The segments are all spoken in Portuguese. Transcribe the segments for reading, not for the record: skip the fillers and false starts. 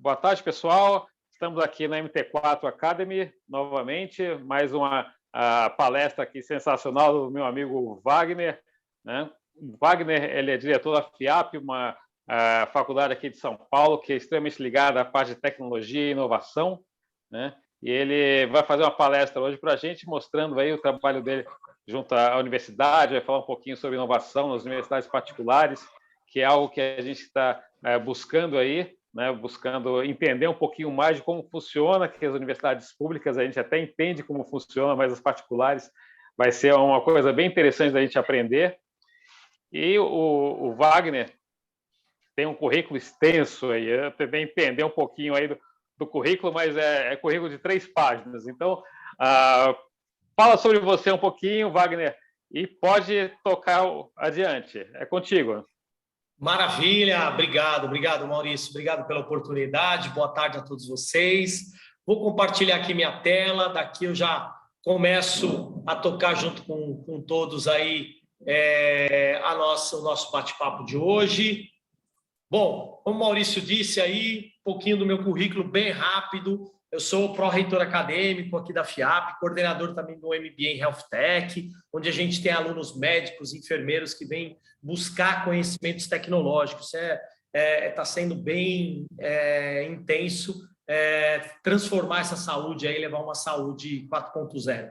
Boa tarde, pessoal. Estamos aqui na MT4 Academy, novamente, mais uma palestra aqui sensacional do meu amigo Wagner, né? O Wagner, ele é diretor da FIAP, uma faculdade aqui de São Paulo, que é extremamente ligada à parte de tecnologia e inovação, né? E ele vai fazer uma palestra hoje para a gente, mostrando aí o trabalho dele junto à universidade, vai falar um pouquinho sobre inovação nas universidades particulares, que é algo que a gente está buscando aí, né, buscando entender um pouquinho mais de como funciona, que as universidades públicas a gente até entende como funciona, mas as particulares vai ser uma coisa bem interessante da gente aprender. E o Wagner tem um currículo extenso aí, eu também entender um pouquinho aí do currículo, mas é currículo de 3 páginas. Então, fala sobre você um pouquinho, Wagner, e pode tocar adiante. É contigo. Maravilha, obrigado, Maurício, obrigado pela oportunidade, boa tarde a todos vocês. Vou compartilhar aqui minha tela, daqui eu já começo a tocar junto com todos aí o nosso bate-papo de hoje. Bom, como o Maurício disse aí, um pouquinho do meu currículo bem rápido. Eu sou pró-reitor acadêmico aqui da FIAP, coordenador também do MBA em Health Tech, onde a gente tem alunos médicos, enfermeiros que vêm buscar conhecimentos tecnológicos. Está sendo bem intenso transformar essa saúde aí, levar uma saúde 4.0.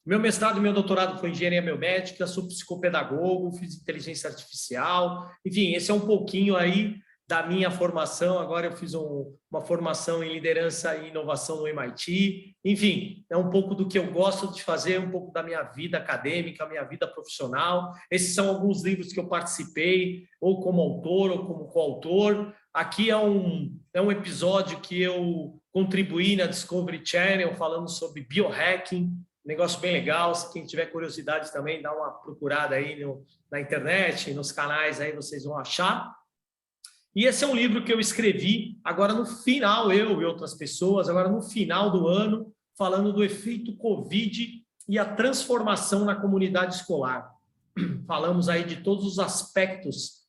Meu mestrado e meu doutorado foi em engenharia biomédica, sou psicopedagogo, fiz inteligência artificial, enfim, esse é um pouquinho aí da minha formação. Agora eu fiz uma formação em liderança e inovação no MIT. Enfim, é um pouco do que eu gosto de fazer, um pouco da minha vida acadêmica, minha vida profissional. Esses são alguns livros que eu participei, ou como autor ou como coautor. Aqui é um episódio que eu contribuí na Discovery Channel falando sobre biohacking, negócio bem legal. Se quem tiver curiosidade também, dá uma procurada aí na internet, nos canais aí vocês vão achar. E esse é um livro que eu escrevi agora no final, eu e outras pessoas, agora no final do ano, falando do efeito Covid e a transformação na comunidade escolar. Falamos aí de todos os aspectos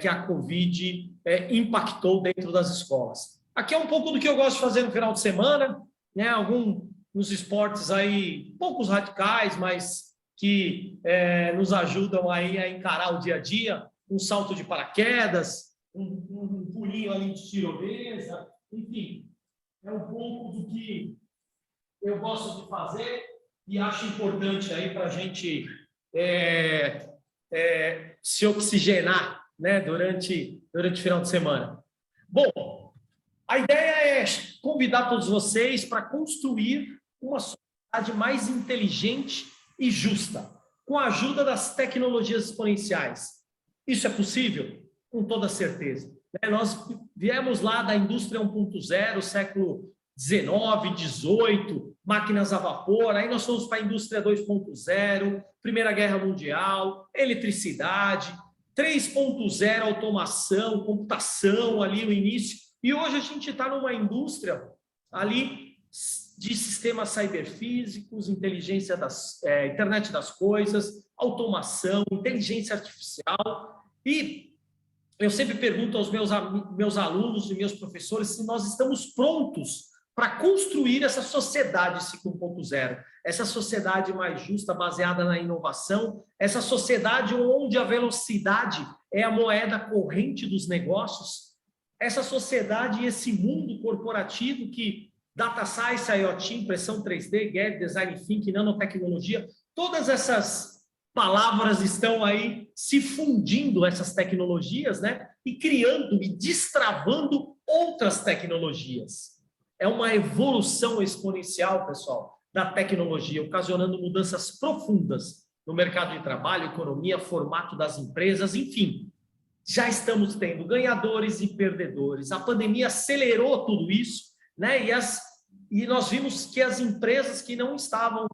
que a Covid impactou dentro das escolas. Aqui é um pouco do que eu gosto de fazer no final de semana, né? Nos esportes aí, poucos radicais, mas que nos ajudam aí a encarar o dia a dia, um salto de paraquedas, um pulinho ali de tirolesa, enfim, é um pouco do que eu gosto de fazer e acho importante aí para a gente se oxigenar, né, durante o final de semana. Bom, a ideia é convidar todos vocês para construir uma sociedade mais inteligente e justa, com a ajuda das tecnologias exponenciais. Isso é possível? Com toda certeza. Nós viemos lá da indústria 1.0, século 19, 18, máquinas a vapor, aí nós fomos para a indústria 2.0, Primeira Guerra Mundial, eletricidade, 3.0, automação, computação, ali no início, e hoje a gente está numa indústria ali de sistemas cyberfísicos, inteligência internet das coisas, automação, inteligência artificial. E eu sempre pergunto aos meus alunos e meus professores se nós estamos prontos para construir essa sociedade 5.0, essa sociedade mais justa, baseada na inovação, essa sociedade onde a velocidade é a moeda corrente dos negócios, essa sociedade e esse mundo corporativo que Data Science, IoT, impressão 3D, GAD, Design Thinking, nanotecnologia, todas essas palavras estão aí se fundindo, essas tecnologias, né? E criando e destravando outras tecnologias. É uma evolução exponencial, pessoal, da tecnologia, ocasionando mudanças profundas no mercado de trabalho, economia, formato das empresas, enfim. Já estamos tendo ganhadores e perdedores. A pandemia acelerou tudo isso, né? E nós vimos que as empresas que não estavam,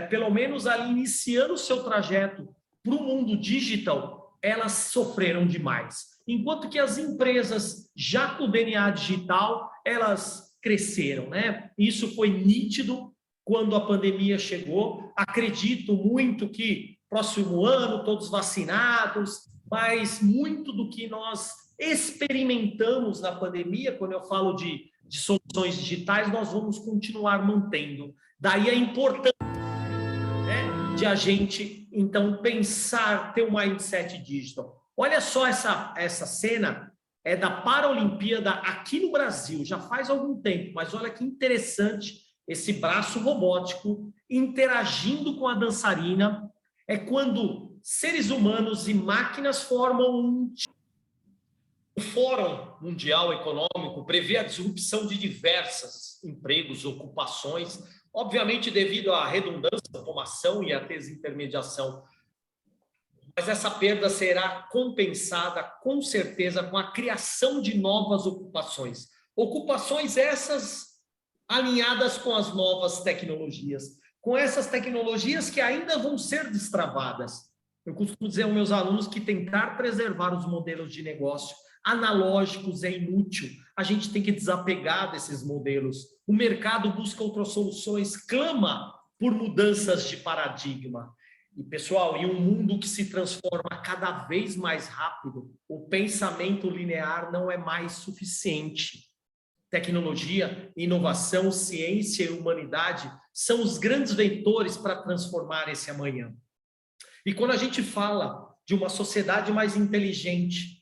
pelo menos ali, iniciando o seu trajeto para o mundo digital, elas sofreram demais. Enquanto que as empresas, já com o DNA digital, elas cresceram, né? Isso foi nítido quando a pandemia chegou. Acredito muito que próximo ano, todos vacinados, mas muito do que nós experimentamos na pandemia, quando eu falo de soluções digitais, nós vamos continuar mantendo. Daí a importância, né, de a gente, então, pensar, ter um mindset digital. Olha só essa cena, é da Paralimpíada aqui no Brasil, já faz algum tempo, mas olha que interessante esse braço robótico interagindo com a dançarina. É quando seres humanos e máquinas formam um... O Fórum Mundial Econômico prevê a disrupção de diversos empregos, ocupações, obviamente devido à redundância, automação e à desintermediação. Mas essa perda será compensada, com certeza, com a criação de novas ocupações. Ocupações essas alinhadas com as novas tecnologias, com essas tecnologias que ainda vão ser destravadas. Eu costumo dizer aos meus alunos que tentar preservar os modelos de negócio analógicos é inútil. A gente tem que desapegar desses modelos. O mercado busca outras soluções, clama por mudanças de paradigma. E, pessoal, em um mundo que se transforma cada vez mais rápido, o pensamento linear não é mais suficiente. Tecnologia, inovação, ciência e humanidade são os grandes vetores para transformar esse amanhã. E quando a gente fala de uma sociedade mais inteligente,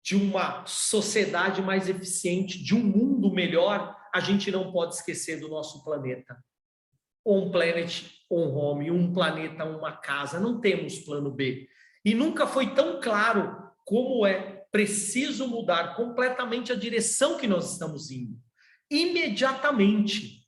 de uma sociedade mais eficiente, de um mundo melhor, a gente não pode esquecer do nosso planeta. On planet, on home, um planeta, uma casa. Não temos plano B. E nunca foi tão claro como é preciso mudar completamente a direção que nós estamos indo. Imediatamente.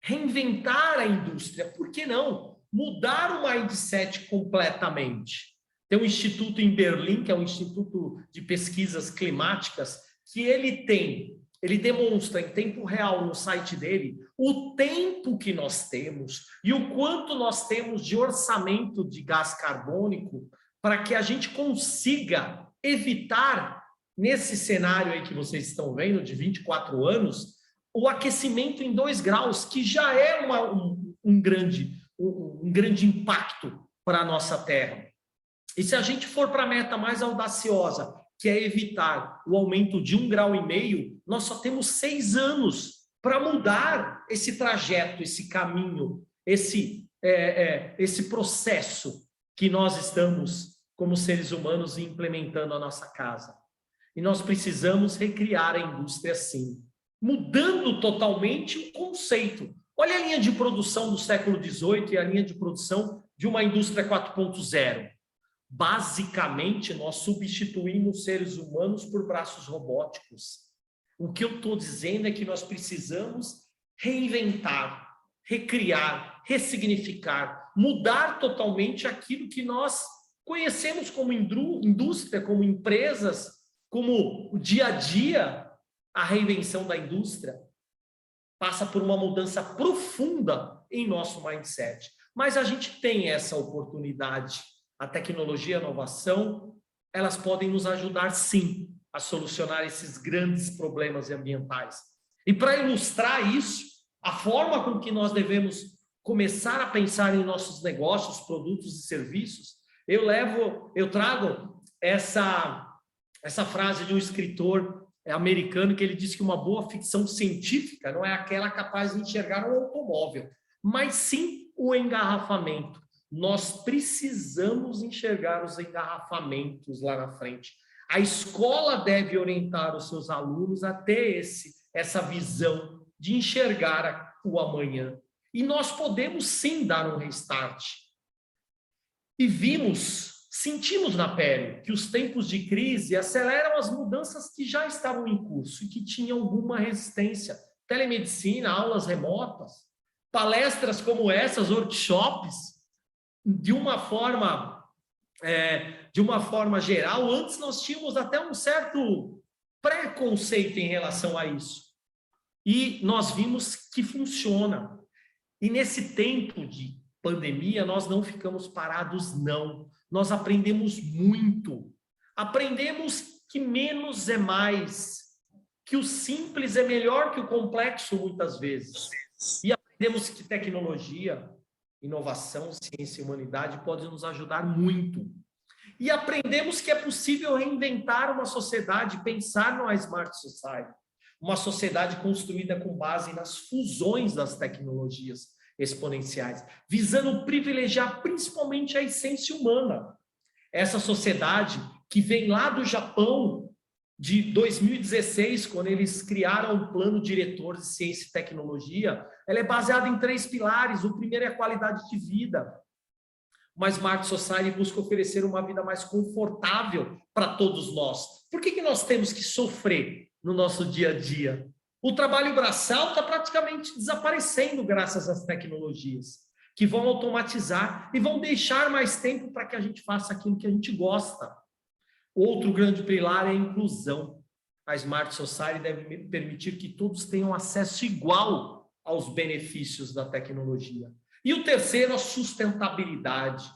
Reinventar a indústria. Por que não? Mudar o mindset completamente. Tem um instituto em Berlim, que é um instituto de pesquisas climáticas, que ele demonstra em tempo real no site dele o tempo que nós temos e o quanto nós temos de orçamento de gás carbônico para que a gente consiga evitar, nesse cenário aí que vocês estão vendo, de 24 anos, o aquecimento em 2 graus, que já é um grande impacto para a nossa Terra. E se a gente for para a meta mais audaciosa, que é evitar o aumento de 1,5 grau, nós só temos 6 anos para mudar esse trajeto, esse caminho, esse processo que nós estamos, como seres humanos, implementando a nossa casa. E nós precisamos recriar a indústria sim, mudando totalmente o conceito. Olha a linha de produção do século XVIII e a linha de produção de uma indústria 4.0. Basicamente, nós substituímos seres humanos por braços robóticos. O que eu estou dizendo é que nós precisamos reinventar, recriar, ressignificar, mudar totalmente aquilo que nós conhecemos como indústria, como empresas, como o dia a dia. A reinvenção da indústria passa por uma mudança profunda em nosso mindset. Mas a gente tem essa oportunidade. A tecnologia e a inovação, elas podem nos ajudar, sim, a solucionar esses grandes problemas ambientais. E para ilustrar isso, a forma com que nós devemos começar a pensar em nossos negócios, produtos e serviços, eu trago essa frase de um escritor americano que ele disse que uma boa ficção científica não é aquela capaz de enxergar um automóvel, mas sim o engarrafamento. Nós precisamos enxergar os engarrafamentos lá na frente. A escola deve orientar os seus alunos a ter essa visão de enxergar o amanhã. E nós podemos sim dar um restart. E sentimos na pele que os tempos de crise aceleram as mudanças que já estavam em curso e que tinham alguma resistência. Telemedicina, aulas remotas, palestras como essas, workshops, de uma forma geral. Antes nós tínhamos até um certo preconceito em relação a isso. E nós vimos que funciona. E nesse tempo de pandemia, nós não ficamos parados, não. Nós aprendemos muito. Aprendemos que menos é mais, que o simples é melhor que o complexo, muitas vezes. E aprendemos que tecnologia, inovação, ciência e humanidade podem nos ajudar muito. E aprendemos que é possível reinventar uma sociedade, pensar numa Smart Society, uma sociedade construída com base nas fusões das tecnologias exponenciais, visando privilegiar principalmente a essência humana. Essa sociedade que vem lá do Japão, de 2016, quando eles criaram o Plano Diretor de Ciência e Tecnologia, ela é baseada em 3 pilares. O primeiro é a qualidade de vida. Uma Smart Society busca oferecer uma vida mais confortável para todos nós. Por que nós temos que sofrer no nosso dia a dia? O trabalho braçal está praticamente desaparecendo graças às tecnologias, que vão automatizar e vão deixar mais tempo para que a gente faça aquilo que a gente gosta. Outro grande pilar é a inclusão. A Smart Society deve permitir que todos tenham acesso igual aos benefícios da tecnologia. E o terceiro, a sustentabilidade.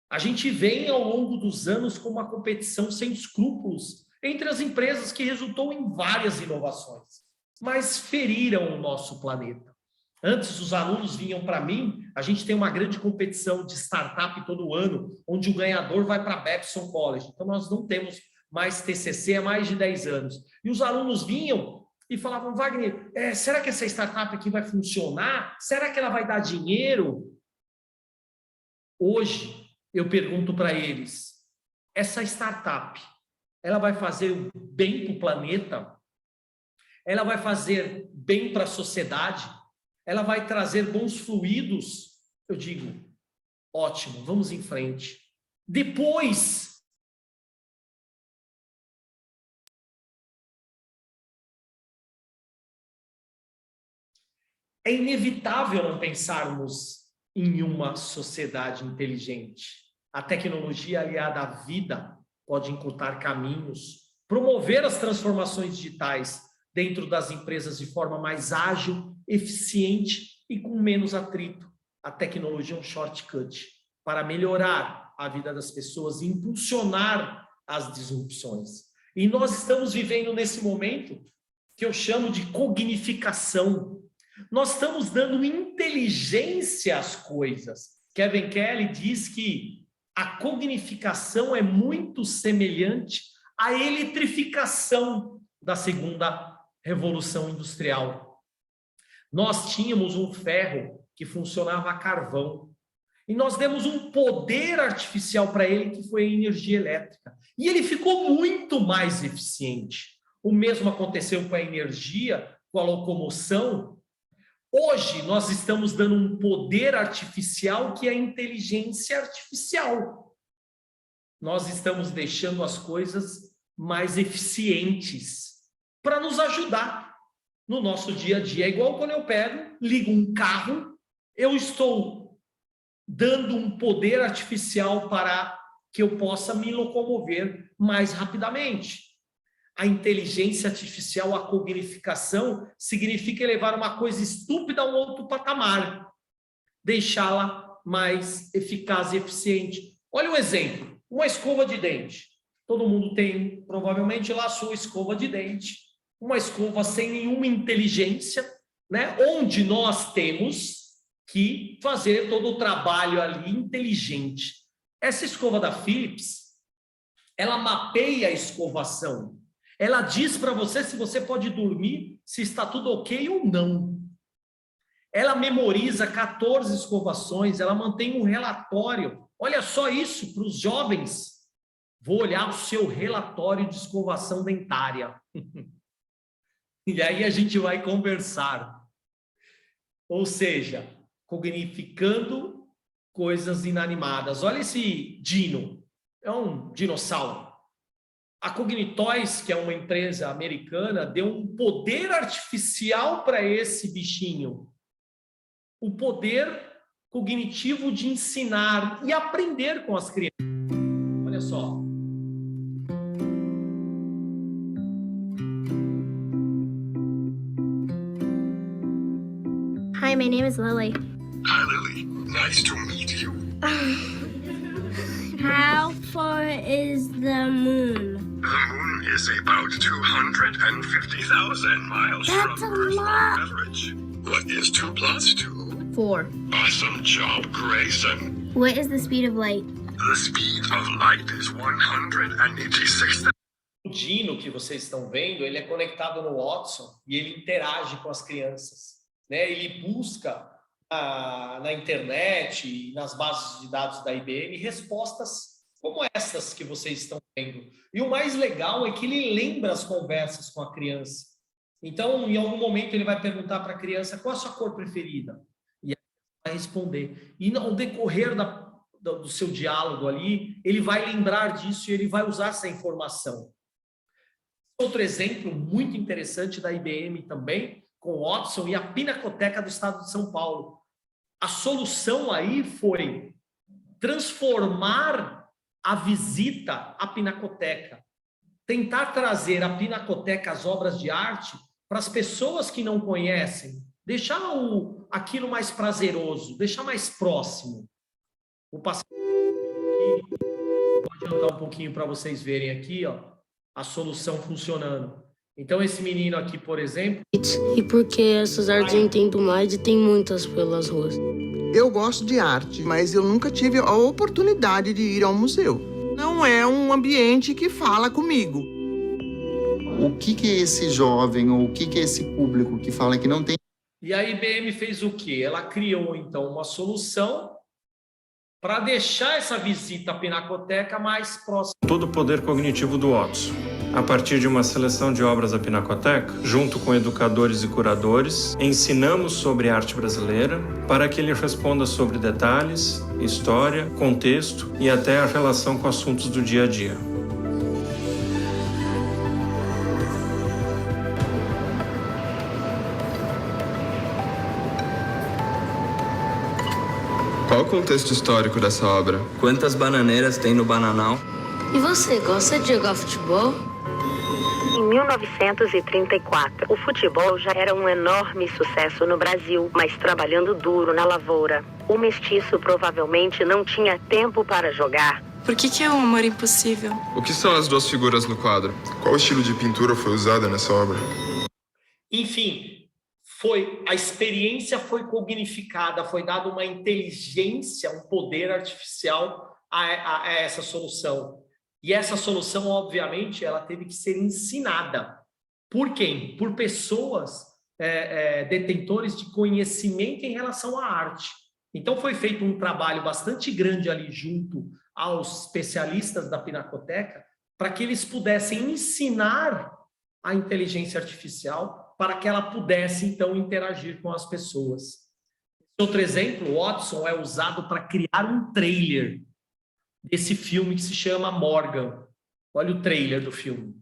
A gente vem ao longo dos anos com uma competição sem escrúpulos entre as empresas que resultou em várias inovações, mas feriram o nosso planeta. Antes, os alunos vinham para mim, a gente tem uma grande competição de startup todo ano, onde o ganhador vai para a Babson College. Então, nós não temos mais TCC há mais de 10 anos. E os alunos vinham e falavam, Wagner, será que essa startup aqui vai funcionar? Será que ela vai dar dinheiro? Hoje, eu pergunto para eles, essa startup, ela vai fazer bem para o planeta? Ela vai fazer bem para a sociedade? Ela vai trazer bons fluidos? Eu digo, ótimo, vamos em frente. Depois, é inevitável não pensarmos em uma sociedade inteligente. A tecnologia aliada à vida pode encurtar caminhos, promover as transformações digitais dentro das empresas de forma mais ágil, eficiente e com menos atrito. A tecnologia é um shortcut para melhorar a vida das pessoas e impulsionar as disrupções. E nós estamos vivendo nesse momento que eu chamo de cognificação. Nós estamos dando inteligência às coisas. Kevin Kelly diz que a cognificação é muito semelhante à eletrificação da segunda revolução industrial. Nós tínhamos um ferro que funcionava a carvão e nós demos um poder artificial para ele que foi a energia elétrica. E ele ficou muito mais eficiente. O mesmo aconteceu com a energia, com a locomoção. Hoje, nós estamos dando um poder artificial que é a inteligência artificial. Nós estamos deixando as coisas mais eficientes para nos ajudar no nosso dia a dia. É igual quando eu ligo um carro, eu estou dando um poder artificial para que eu possa me locomover mais rapidamente. A inteligência artificial, a cognificação, significa elevar uma coisa estúpida a um outro patamar, deixá-la mais eficaz e eficiente. Olha o exemplo, uma escova de dente. Todo mundo tem, provavelmente, lá a sua escova de dente, uma escova sem nenhuma inteligência, né? Onde nós temos que fazer todo o trabalho ali inteligente. Essa escova da Philips, ela mapeia a escovação. Ela diz para você se você pode dormir, se está tudo ok ou não. Ela memoriza 14 escovações, ela mantém um relatório. Olha só isso para os jovens. Vou olhar o seu relatório de escovação dentária. E aí a gente vai conversar. Ou seja, cognificando coisas inanimadas. Olha esse dino, é um dinossauro. A Cognitoys, que é uma empresa americana, deu um poder artificial para esse bichinho. O poder cognitivo de ensinar e aprender com as crianças. Olha só. Hi, my name is Lily. Hi, Lily. Nice to meet you. How far is the moon? The moon is about 250,000 miles That's from a Earth's lot. average. What is 2 plus 2? 4. Awesome job, Grayson. What is the speed of light? The speed of light is 186,000. O Dino que vocês estão vendo, ele é conectado no Watson e ele interage com as crianças, né? Ele busca na internet e nas bases de dados da IBM respostas como essas que vocês estão vendo. E o mais legal é que ele lembra as conversas com a criança. Então, em algum momento, ele vai perguntar para a criança qual a sua cor preferida. E ela vai responder. E ao decorrer do seu diálogo ali, ele vai lembrar disso e ele vai usar essa informação. Outro exemplo muito interessante da IBM também, com o Watson e a Pinacoteca do Estado de São Paulo. A solução aí foi transformar a visita à Pinacoteca, tentar trazer a Pinacoteca, as obras de arte, para as pessoas que não conhecem, deixar aquilo mais prazeroso, deixar mais próximo. Vou passar aqui, vou adiantar um pouquinho para vocês verem aqui, ó, a solução funcionando. Então, esse menino aqui, por exemplo... E porque essas artes eu entendo mais e tem muitas pelas ruas. Eu gosto de arte, mas eu nunca tive a oportunidade de ir ao museu. Não é um ambiente que fala comigo. O que é esse jovem, ou o que é esse público que fala que não tem... E a IBM fez o quê? Ela criou, então, uma solução para deixar essa visita à Pinacoteca mais próxima. Todo o poder cognitivo do Watson. A partir de uma seleção de obras da Pinacoteca, junto com educadores e curadores, ensinamos sobre arte brasileira para que ele responda sobre detalhes, história, contexto e até a relação com assuntos do dia a dia. Qual o contexto histórico dessa obra? Quantas bananeiras tem no Bananal? E você, gosta de jogar futebol? Em 1934, o futebol já era um enorme sucesso no Brasil, mas trabalhando duro na lavoura. O mestiço provavelmente não tinha tempo para jogar. Por que é um amor impossível? O que são as duas figuras no quadro? Qual estilo de pintura foi usada nessa obra? Enfim, a experiência foi cognificada, foi dada uma inteligência, um poder artificial a essa solução. E essa solução, obviamente, ela teve que ser ensinada. Por quem? Por pessoas detentores de conhecimento em relação à arte. Então, foi feito um trabalho bastante grande ali junto aos especialistas da Pinacoteca para que eles pudessem ensinar a inteligência artificial para que ela pudesse, então, interagir com as pessoas. Outro exemplo, o Watson é usado para criar um trailer desse filme que se chama Morgan. Olha o trailer do filme.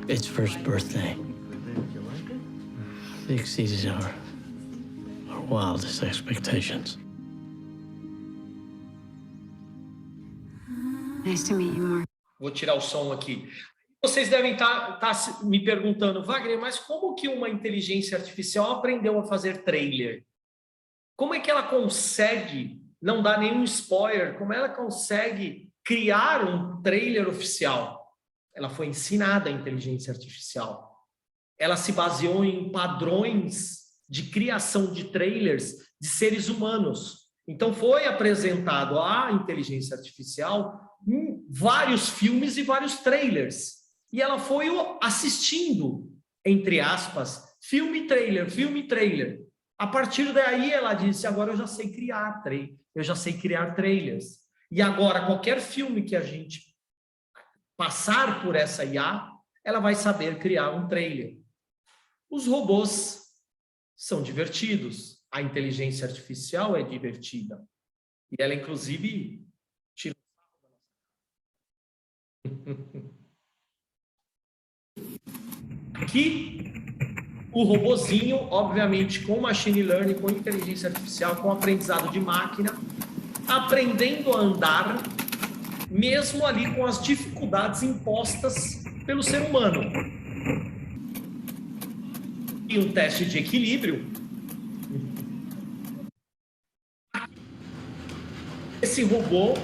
Its first birthday. It exceeded our wildest expectations. Nice to meet you, Mark. Vou tirar o som aqui. Vocês devem estar me perguntando, Wagner, mas como que uma inteligência artificial aprendeu a fazer trailer? Como é que ela consegue não dar nenhum spoiler? Como ela consegue criar um trailer oficial? Ela foi ensinada a inteligência artificial. Ela se baseou em padrões de criação de trailers de seres humanos. Então, foi apresentado à inteligência artificial vários filmes e vários trailers. E ela foi assistindo, entre aspas, filme e trailer. A partir daí, ela disse, agora eu já sei criar trailers. E agora, qualquer filme que a gente passar por essa IA, ela vai saber criar um trailer. Os robôs são divertidos. A inteligência artificial é divertida. E ela, inclusive, tira... Aqui, o robozinho, obviamente, com machine learning, com inteligência artificial, com aprendizado de máquina, aprendendo a andar, mesmo ali com as dificuldades impostas pelo ser humano. E um teste de equilíbrio. Esse robô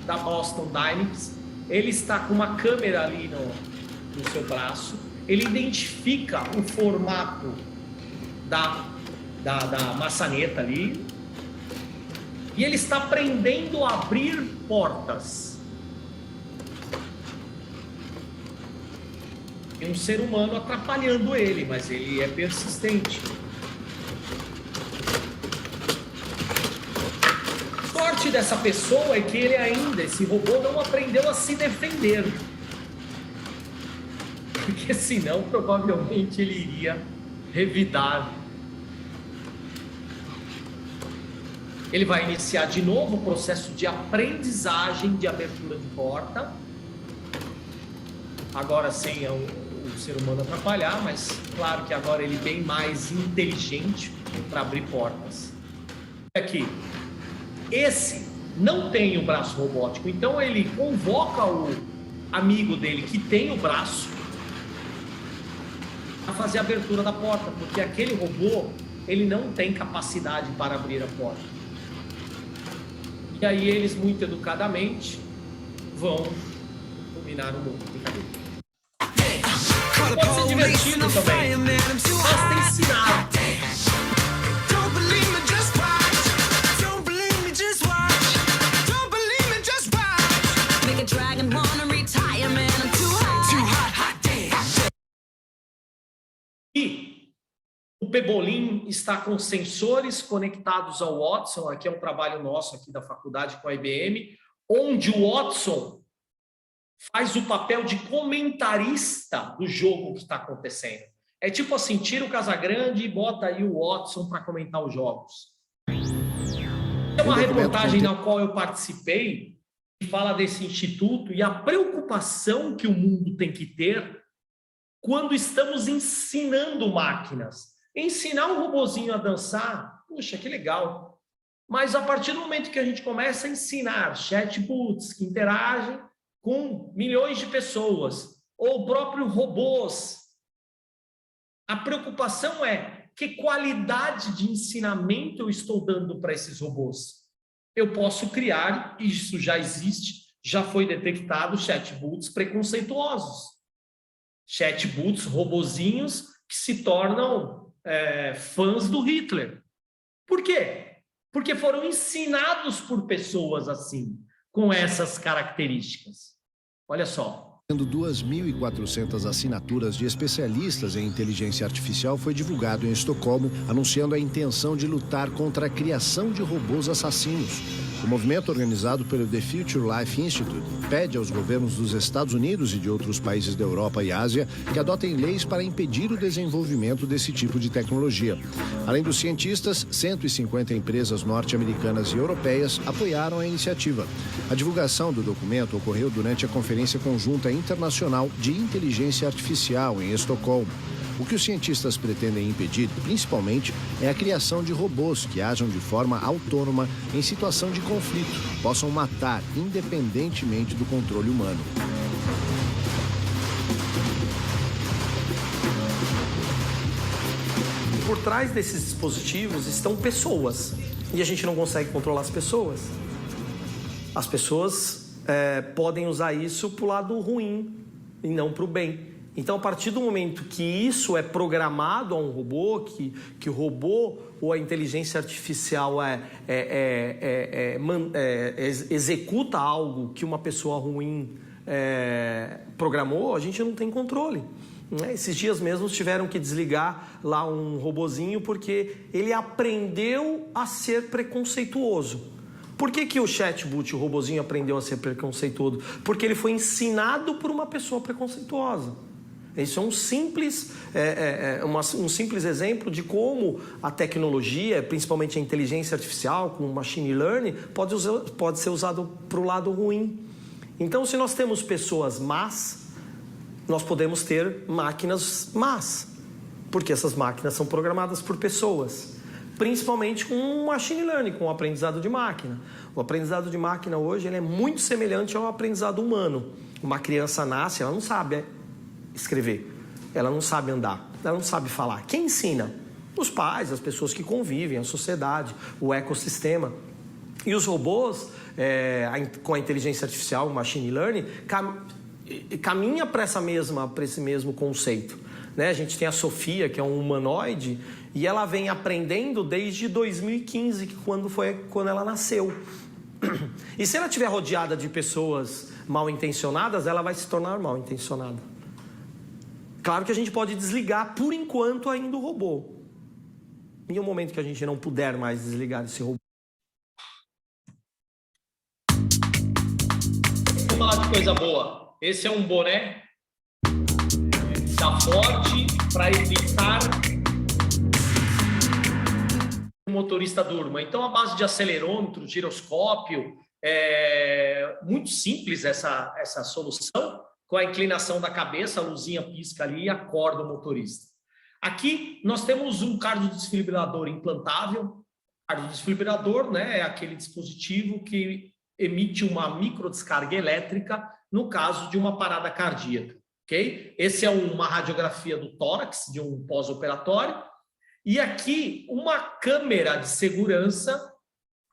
da Boston Dynamics ele está com uma câmera ali no seu braço, ele identifica o formato da maçaneta ali, e ele está aprendendo a abrir portas. Tem um ser humano atrapalhando ele, mas ele é persistente. Sorte dessa pessoa é que ele ainda, esse robô, não aprendeu a se defender. Porque senão, provavelmente, ele iria revidar. Ele vai iniciar de novo o processo de aprendizagem de abertura de porta. Agora sem o ser humano atrapalhar, mas claro que agora ele é bem mais inteligente para abrir portas. Aqui, esse não tem o braço robótico, então ele convoca o amigo dele que tem o braço a fazer a abertura da porta, porque aquele robô, ele não tem capacidade para abrir a porta. E aí eles, muito educadamente, vão dominar o mundo. Pode ser divertido também. Basta ensinar. E o Pebolim está com sensores conectados ao Watson. Aqui é um trabalho nosso aqui da faculdade com a IBM, onde o Watson faz o papel de comentarista do jogo que está acontecendo. É tipo assim, tira o Casagrande e bota aí o Watson para comentar os jogos. Tem uma reportagem na qual eu participei que fala desse instituto e a preocupação que o mundo tem que ter quando estamos ensinando máquinas. Ensinar um robozinho a dançar, puxa, que legal. Mas a partir do momento que a gente começa a ensinar chatbots que interagem com milhões de pessoas, ou próprio robôs, a preocupação é que qualidade de ensinamento eu estou dando para esses robôs. Eu posso criar, isso já existe, já foi detectado, chatbots preconceituosos. Chatbots, robozinhos que se tornam fãs do Hitler. Por quê? Porque foram ensinados por pessoas assim, com essas características. Olha só. 2.400 assinaturas de especialistas em inteligência artificial foi divulgado em Estocolmo, anunciando a intenção de lutar contra a criação de robôs assassinos. O movimento, organizado pelo The Future Life Institute, pede aos governos dos Estados Unidos e de outros países da Europa e Ásia que adotem leis para impedir o desenvolvimento desse tipo de tecnologia. Além dos cientistas, 150 empresas norte-americanas e europeias apoiaram a iniciativa. A divulgação do documento ocorreu durante a Conferência Conjunta Internacional de Inteligência Artificial em Estocolmo. O que os cientistas pretendem impedir, principalmente, é a criação de robôs que ajam de forma autônoma em situação de conflito, possam matar independentemente do controle humano. Por trás desses dispositivos estão pessoas, e a gente não consegue controlar as pessoas. As pessoas podem usar isso para o lado ruim e não para o bem. Então, a partir do momento que isso é programado a um robô, que o robô ou a inteligência artificial executa algo que uma pessoa ruim programou, a gente não tem controle. Esses dias mesmo tiveram que desligar lá um robozinho porque ele aprendeu a ser preconceituoso. Por que o chatbot, o robozinho, aprendeu a ser preconceituoso? Porque ele foi ensinado por uma pessoa preconceituosa. Isso é um simples exemplo de como a tecnologia, principalmente a inteligência artificial, com o machine learning, pode ser usado para o lado ruim. Então, se nós temos pessoas más, nós podemos ter máquinas más, porque essas máquinas são programadas por pessoas, principalmente com o machine learning, com o aprendizado de máquina. O aprendizado de máquina hoje ele é muito semelhante ao aprendizado humano. Uma criança nasce, ela não sabe escrever, ela não sabe andar, ela não sabe falar. Quem ensina? Os pais, as pessoas que convivem, a sociedade, o ecossistema. E os robôs, com a inteligência artificial, o machine learning, caminha para esse mesmo conceito. Né? A gente tem a Sofia, que é um humanoide, e ela vem aprendendo desde 2015, quando ela nasceu. E se ela estiver rodeada de pessoas mal intencionadas, ela vai se tornar mal intencionada. Claro que a gente pode desligar, por enquanto, ainda o robô. Em um momento que a gente não puder mais desligar esse robô. Vamos falar de coisa boa. Esse é um boné da Ford para evitar que o motorista durma. Então, a base de acelerômetro, giroscópio, é muito simples essa solução. Com a inclinação da cabeça, a luzinha pisca ali e acorda o motorista. Aqui nós temos um cardiodesfibrilador implantável. O cardiodesfibrilador, né, é aquele dispositivo que emite uma microdescarga elétrica no caso de uma parada cardíaca. Okay? Esse é uma radiografia do tórax, de um pós-operatório. E aqui uma câmera de segurança,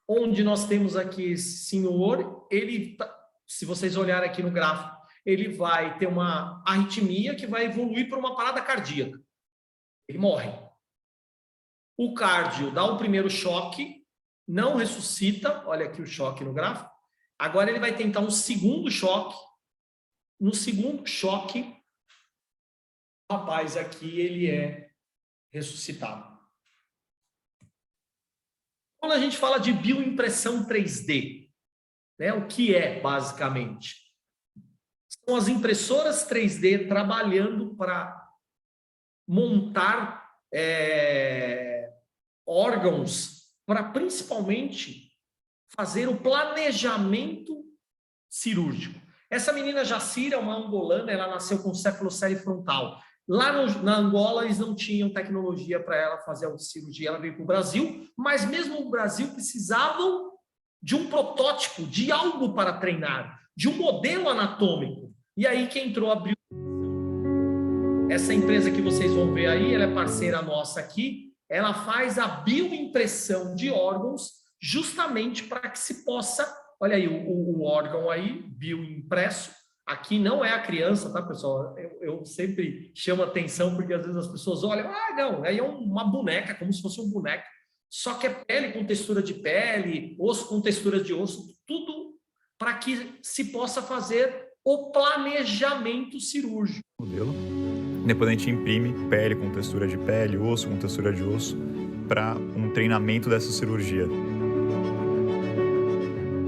onde nós temos aqui esse senhor. Ele, se vocês olharem aqui no gráfico, ele vai ter uma arritmia que vai evoluir para uma parada cardíaca. Ele morre. O cardio dá o primeiro choque, não ressuscita, olha aqui o choque no gráfico. Agora ele vai tentar um segundo choque. No segundo choque, o rapaz aqui, ele é ressuscitado. Quando a gente fala de bioimpressão 3D, né, o que é, basicamente? São as impressoras 3D trabalhando para montar órgãos, para principalmente fazer o planejamento cirúrgico. Essa menina Jacira é uma angolana, ela nasceu com cefalocele frontal. Lá na Angola, eles não tinham tecnologia para ela fazer a cirurgia. Ela veio para o Brasil, mas mesmo no Brasil precisavam de um protótipo, de algo para treinar, de um modelo anatômico. E aí que entrou a essa empresa que vocês vão ver aí, ela é parceira nossa aqui, ela faz a bioimpressão de órgãos justamente para que se possa, olha aí o órgão aí, bioimpresso, aqui não é a criança, tá, pessoal? Eu sempre chamo atenção porque às vezes as pessoas olham, não, aí é uma boneca, como se fosse um boneco, só que é pele com textura de pele, osso com textura de osso, tudo para que se possa fazer o planejamento cirúrgico. Modelo. Depois a gente imprime pele com textura de pele, osso com textura de osso, para um treinamento dessa cirurgia.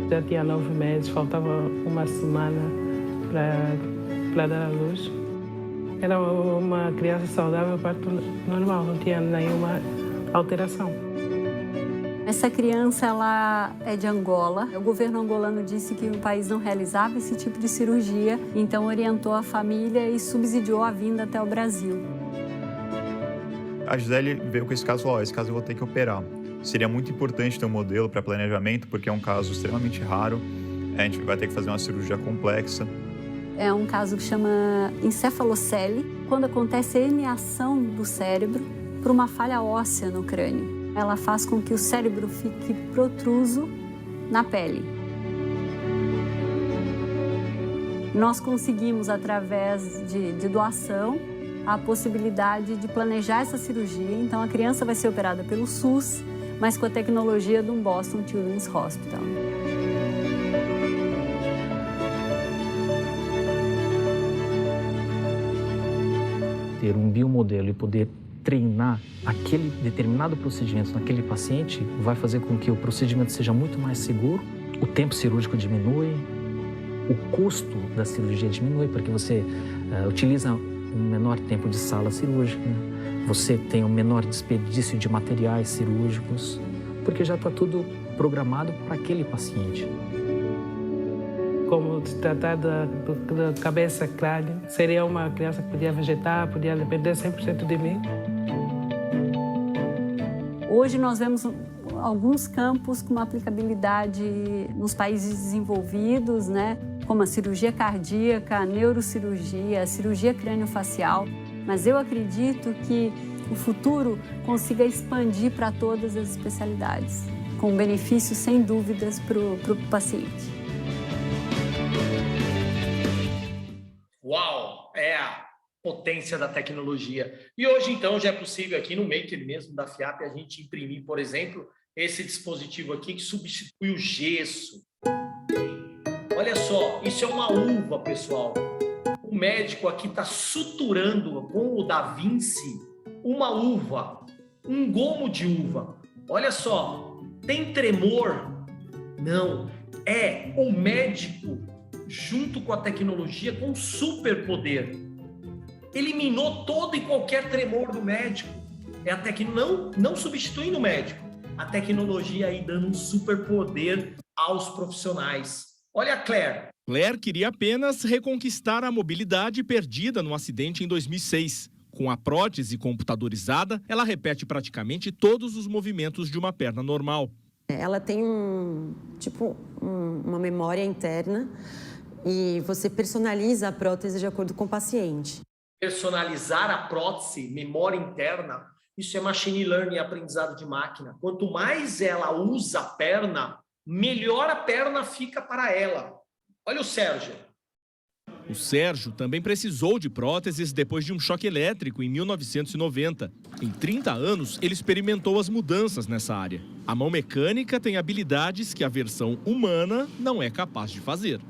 Já tinha 9 meses, faltava uma semana para dar à luz. Era uma criança saudável, parto normal, não tinha nenhuma alteração. Essa criança, ela é de Angola. O governo angolano disse que o país não realizava esse tipo de cirurgia, então orientou a família e subsidiou a vinda até o Brasil. A Gisele veio com esse caso e falou, esse caso eu vou ter que operar. Seria muito importante ter um modelo para planejamento, porque é um caso extremamente raro. A gente vai ter que fazer uma cirurgia complexa. É um caso que chama encefalocele, quando acontece a herniação do cérebro por uma falha óssea no crânio. Ela faz com que o cérebro fique protruso na pele. Nós conseguimos, através de doação, a possibilidade de planejar essa cirurgia. Então, a criança vai ser operada pelo SUS, mas com a tecnologia do Boston Children's Hospital. Ter um biomodelo e poder treinar aquele determinado procedimento naquele paciente vai fazer com que o procedimento seja muito mais seguro, o tempo cirúrgico diminui, o custo da cirurgia diminui, porque você utiliza um menor tempo de sala cirúrgica, você tem um menor desperdício de materiais cirúrgicos, porque já está tudo programado para aquele paciente. Como se tratar da cabeça crânio, seria uma criança que podia vegetar, podia depender 100% de mim. Hoje nós vemos alguns campos com uma aplicabilidade nos países desenvolvidos, né? Como a cirurgia cardíaca, a neurocirurgia, a cirurgia crâniofacial. Mas eu acredito que o futuro consiga expandir para todas as especialidades. com benefícios sem dúvidas para o paciente. Uau! É a potência da tecnologia. E hoje, então, já é possível aqui no Maker mesmo da FIAP a gente imprimir, por exemplo, esse dispositivo aqui que substitui o gesso. Olha só, isso é uma uva, pessoal. O médico aqui está suturando com o Da Vinci uma uva, um gomo de uva. Olha só, tem tremor? Não, é o médico junto com a tecnologia com superpoder. Eliminou todo e qualquer tremor do médico. É a não substituindo o médico, a tecnologia aí dando um superpoder aos profissionais. Olha a Claire. Claire queria apenas reconquistar a mobilidade perdida no acidente em 2006. Com a prótese computadorizada, ela repete praticamente todos os movimentos de uma perna normal. Ela tem uma memória interna e você personaliza a prótese de acordo com o paciente. Personalizar a prótese, memória interna, isso é machine learning e aprendizado de máquina. Quanto mais ela usa a perna, melhor a perna fica para ela. Olha o Sérgio. O Sérgio também precisou de próteses depois de um choque elétrico em 1990. Em 30 anos, ele experimentou as mudanças nessa área. A mão mecânica tem habilidades que a versão humana não é capaz de fazer.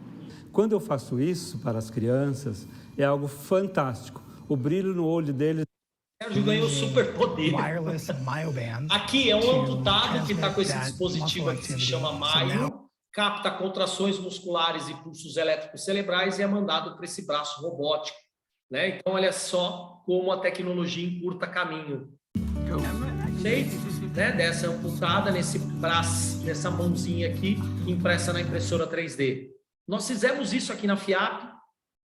Quando eu faço isso para as crianças, é algo fantástico. O brilho no olho deles. O Sérgio ganhou superpoder. Aqui é um amputado que está com esse dispositivo aqui que se chama Myo. Capta contrações musculares e pulsos elétricos cerebrais e é mandado para esse braço robótico, né? Então, olha só como a tecnologia encurta caminho. Né? Dessa amputada nesse braço, nessa mãozinha aqui, impressa na impressora 3D. Nós fizemos isso aqui na FIAP,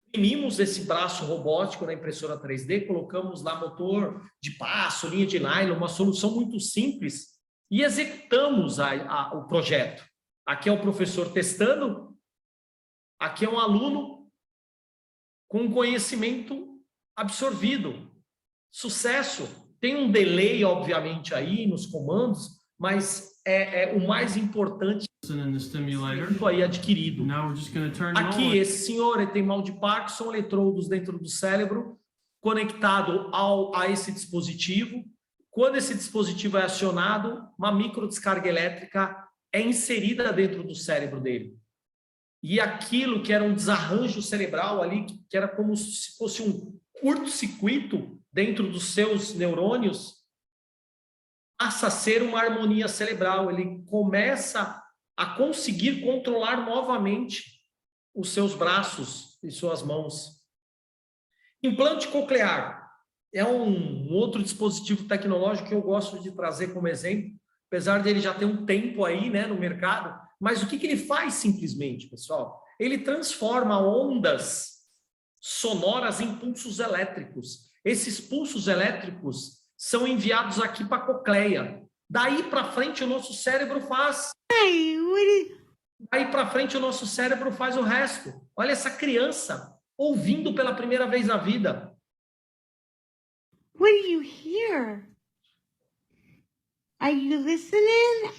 imprimimos esse braço robótico na impressora 3D, colocamos lá motor de passo, linha de nylon, uma solução muito simples e executamos o projeto. Aqui é o professor testando, aqui é um aluno com conhecimento absorvido. Sucesso. Tem um delay, obviamente, aí nos comandos, mas é o mais importante aí adquirido. Aqui, esse senhor ele tem mal de Parkinson, eletrodos dentro do cérebro, conectado a esse dispositivo. Quando esse dispositivo é acionado, uma microdescarga elétrica é inserida dentro do cérebro dele. E aquilo que era um desarranjo cerebral ali, que era como se fosse um curto-circuito dentro dos seus neurônios, passa a ser uma harmonia cerebral. Ele começa a conseguir controlar novamente os seus braços e suas mãos. Implante coclear é um outro dispositivo tecnológico que eu gosto de trazer como exemplo, apesar dele já ter um tempo aí, né, no mercado. Mas o que ele faz simplesmente, pessoal? Ele transforma ondas sonoras em pulsos elétricos. Esses pulsos elétricos são enviados aqui para a cocleia. Daí para frente o nosso cérebro faz. Daí para frente o nosso cérebro faz o resto. Olha essa criança ouvindo pela primeira vez na vida. What do you hear? Are you listening?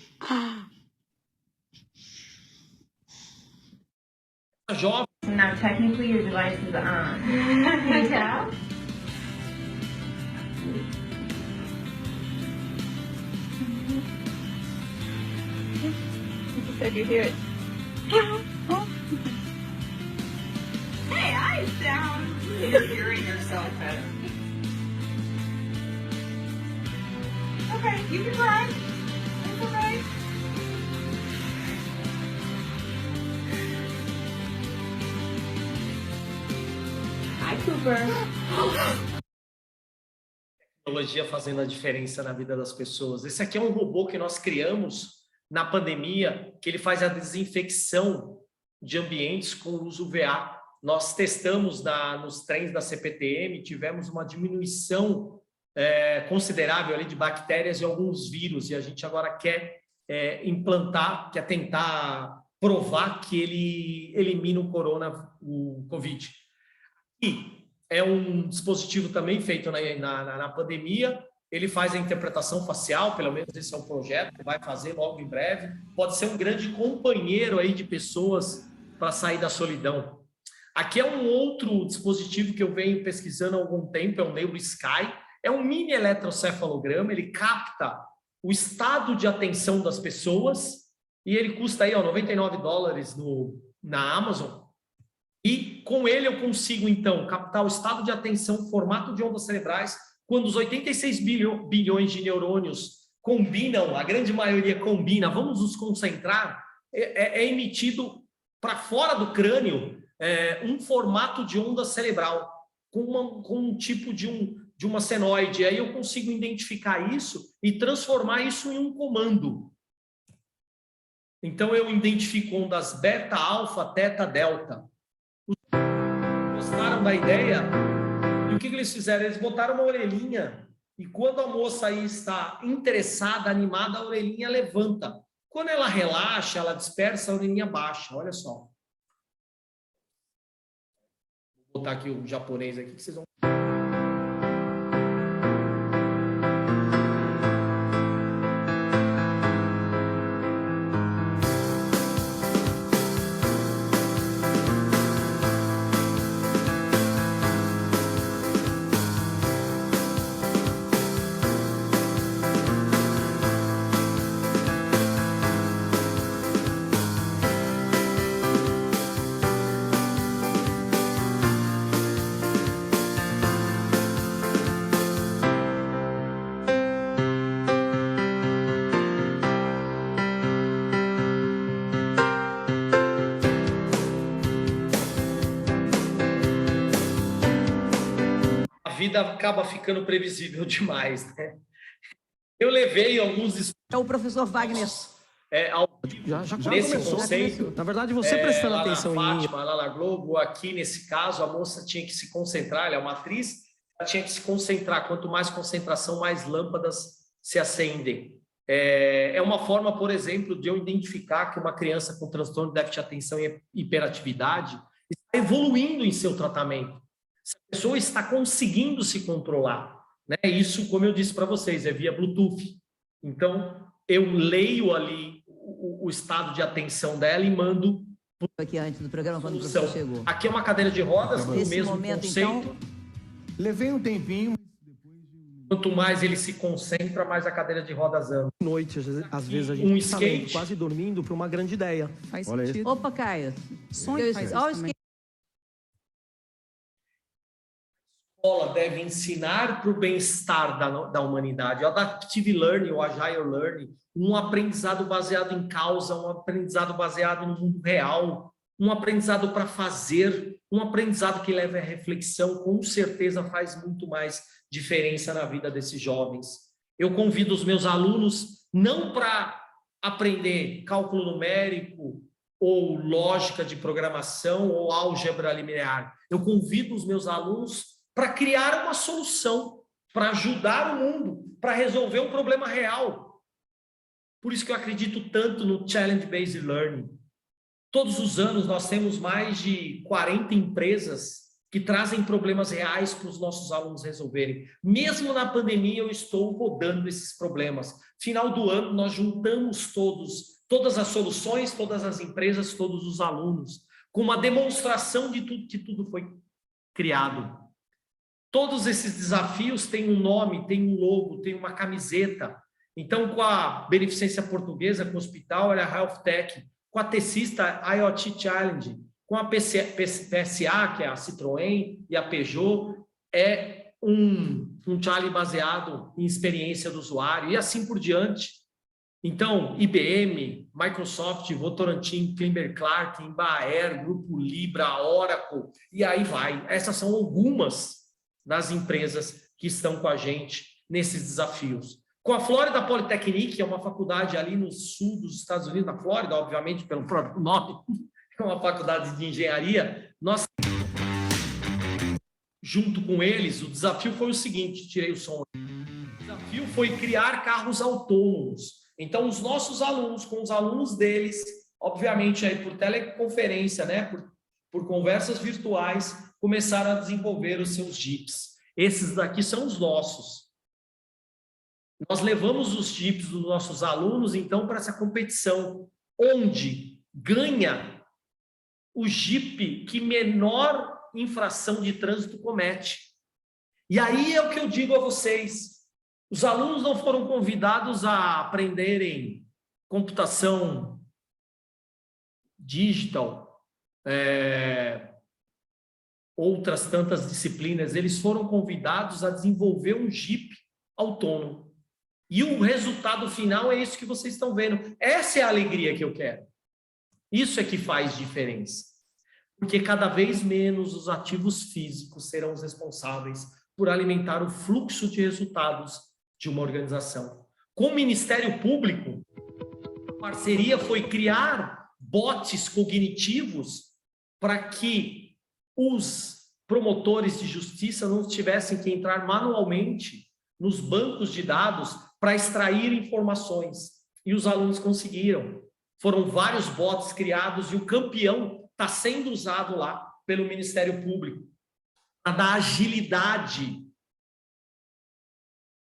Jovem. Now technically your device is on. Can you tell? You said you hear it. Hey, I sound. You're hearing yourself better. Okay, you can run. It's okay. Hi, Cooper. Tecnologia fazendo a diferença na vida das pessoas. Esse aqui é um robô que nós criamos na pandemia, que ele faz a desinfecção de ambientes com o uso UVA. Nós testamos nos trens da CPTM, tivemos uma diminuição considerável ali de bactérias e alguns vírus, e a gente agora quer implantar, quer tentar provar que ele elimina o Covid. E é um dispositivo também feito na pandemia, ele faz a interpretação facial, pelo menos esse é um projeto que vai fazer logo em breve. Pode ser um grande companheiro aí de pessoas para sair da solidão. Aqui é um outro dispositivo que eu venho pesquisando há algum tempo, é o NeuroSky. É um mini eletrocefalograma, ele capta o estado de atenção das pessoas e ele custa aí, ó, $99 na Amazon. E com ele eu consigo, então, captar o estado de atenção, formato de ondas cerebrais, quando os 86 bilhões de neurônios combinam, a grande maioria combina, vamos nos concentrar, é emitido para fora do crânio um formato de onda cerebral, com um tipo de uma senoide. Aí eu consigo identificar isso e transformar isso em um comando. Então eu identifico ondas beta, alfa, teta, delta. Gostaram da ideia? E o que eles fizeram? Eles botaram uma orelhinha e quando a moça aí está interessada, animada, a orelhinha levanta. Quando ela relaxa, ela dispersa, a orelhinha baixa. Olha só. Vou botar aqui o japonês aqui que vocês vão... vida acaba ficando previsível demais, né? Eu levei alguns... É o professor Wagner. Nesse conceito... Na verdade, você prestando atenção em mim... Fátima, lá na Globo, aqui nesse caso, a moça tinha que se concentrar, ela é uma atriz, ela tinha que se concentrar. Quanto mais concentração, mais lâmpadas se acendem. É uma forma, por exemplo, de eu identificar que uma criança com transtorno de déficit de atenção e hiperatividade está evoluindo em seu tratamento. Essa pessoa está conseguindo se controlar, né? Isso, como eu disse para vocês, é via Bluetooth. Então, eu leio ali o estado de atenção dela e mando... Aqui antes do programa, quando o professor chegou. Aqui é uma cadeira de rodas, com o mesmo momento, conceito. Então... Levei um tempinho. Quanto mais ele se concentra, mais a cadeira de rodas anda. Noite, às vezes a gente está skate. quase dormindo para uma grande ideia. Faz sentido. Opa, Caio. Sonho faz isso também. A escola deve ensinar para o bem-estar da humanidade. O Adaptive Learning, o Agile Learning, um aprendizado baseado em causa, um aprendizado baseado no mundo real, um aprendizado para fazer, um aprendizado que leva à reflexão, com certeza faz muito mais diferença na vida desses jovens. Eu convido os meus alunos não para aprender cálculo numérico ou lógica de programação ou álgebra linear. Eu convido os meus alunos para criar uma solução, para ajudar o mundo, para resolver um problema real. Por isso que eu acredito tanto no Challenge-Based Learning. Todos os anos nós temos mais de 40 empresas que trazem problemas reais para os nossos alunos resolverem. Mesmo na pandemia, eu estou rodando esses problemas. Final do ano, nós juntamos todas as soluções, todas as empresas, todos os alunos, com uma demonstração de tudo que tudo foi criado. Todos esses desafios têm um nome, têm um logo, têm uma camiseta. Então, com a Beneficência Portuguesa, com o hospital, olha a Health Tech, com a Tecista IoT Challenge, com a PSA, que é a Citroën, e a Peugeot, é um challenge baseado em experiência do usuário, e assim por diante. Então, IBM, Microsoft, Votorantim, Kimberly-Clark, Embraer, Grupo Libra, Oracle, e aí vai. Essas são algumas das empresas que estão com a gente nesses desafios. Com a Florida Polytechnic, que é uma faculdade ali no sul dos Estados Unidos, na Flórida, obviamente, pelo próprio nome, é uma faculdade de engenharia, nós, junto com eles, o desafio foi o seguinte, tirei o som. O desafio foi criar carros autônomos. Então, os nossos alunos, com os alunos deles, obviamente, aí por teleconferência, né, por conversas virtuais, começaram a desenvolver os seus Jeeps. Esses daqui são os nossos. Nós levamos os jipes dos nossos alunos, então, para essa competição, onde ganha o jipe que menor infração de trânsito comete. E aí é o que eu digo a vocês, os alunos não foram convidados a aprenderem computação digital, outras tantas disciplinas, eles foram convidados a desenvolver um jipe autônomo. E o resultado final é isso que vocês estão vendo. Essa é a alegria que eu quero. Isso é que faz diferença. Porque cada vez menos os ativos físicos serão os responsáveis por alimentar o fluxo de resultados de uma organização. Com o Ministério Público, a parceria foi criar bots cognitivos para que os promotores de justiça não tivessem que entrar manualmente nos bancos de dados para extrair informações. E os alunos conseguiram. Foram vários bots criados e o campeão está sendo usado lá pelo Ministério Público para dar agilidade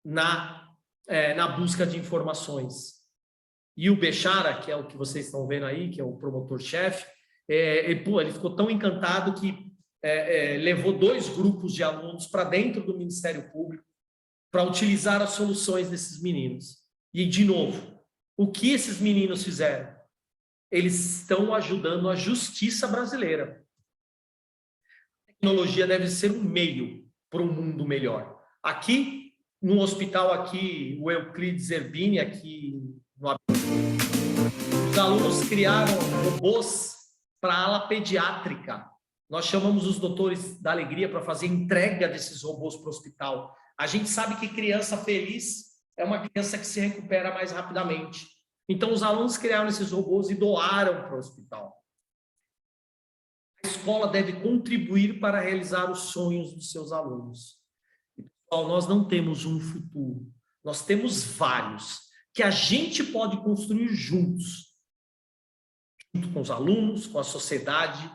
na busca de informações. E o Bechara, que é o que vocês estão vendo aí, que é o promotor-chefe, ele ficou tão encantado que levou 2 grupos de alunos para dentro do Ministério Público para utilizar as soluções desses meninos. E, de novo, o que esses meninos fizeram? Eles estão ajudando a justiça brasileira. A tecnologia deve ser um meio para um mundo melhor. Aqui, no hospital, aqui, o Euclides Zerbini, aqui no os alunos criaram robôs para a ala pediátrica. Nós chamamos os doutores da alegria para fazer entrega desses robôs para o hospital. A gente sabe que criança feliz é uma criança que se recupera mais rapidamente. Então, os alunos criaram esses robôs e doaram para o hospital. A escola deve contribuir para realizar os sonhos dos seus alunos. E, pessoal, nós não temos um futuro, nós temos vários, que a gente pode construir juntos, junto com os alunos, com a sociedade,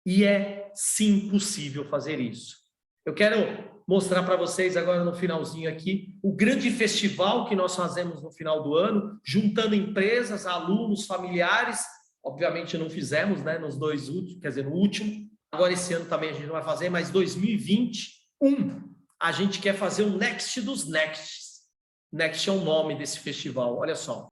e é, sim, possível fazer isso. Eu quero mostrar para vocês agora no finalzinho aqui o grande festival que nós fazemos no final do ano, juntando empresas, alunos, familiares. Obviamente não fizemos, né, nos 2 últimos, quer dizer, no último. Agora esse ano também a gente não vai fazer, mas 2021 a gente quer fazer o Next dos Nexts. Next é o nome desse festival, olha só.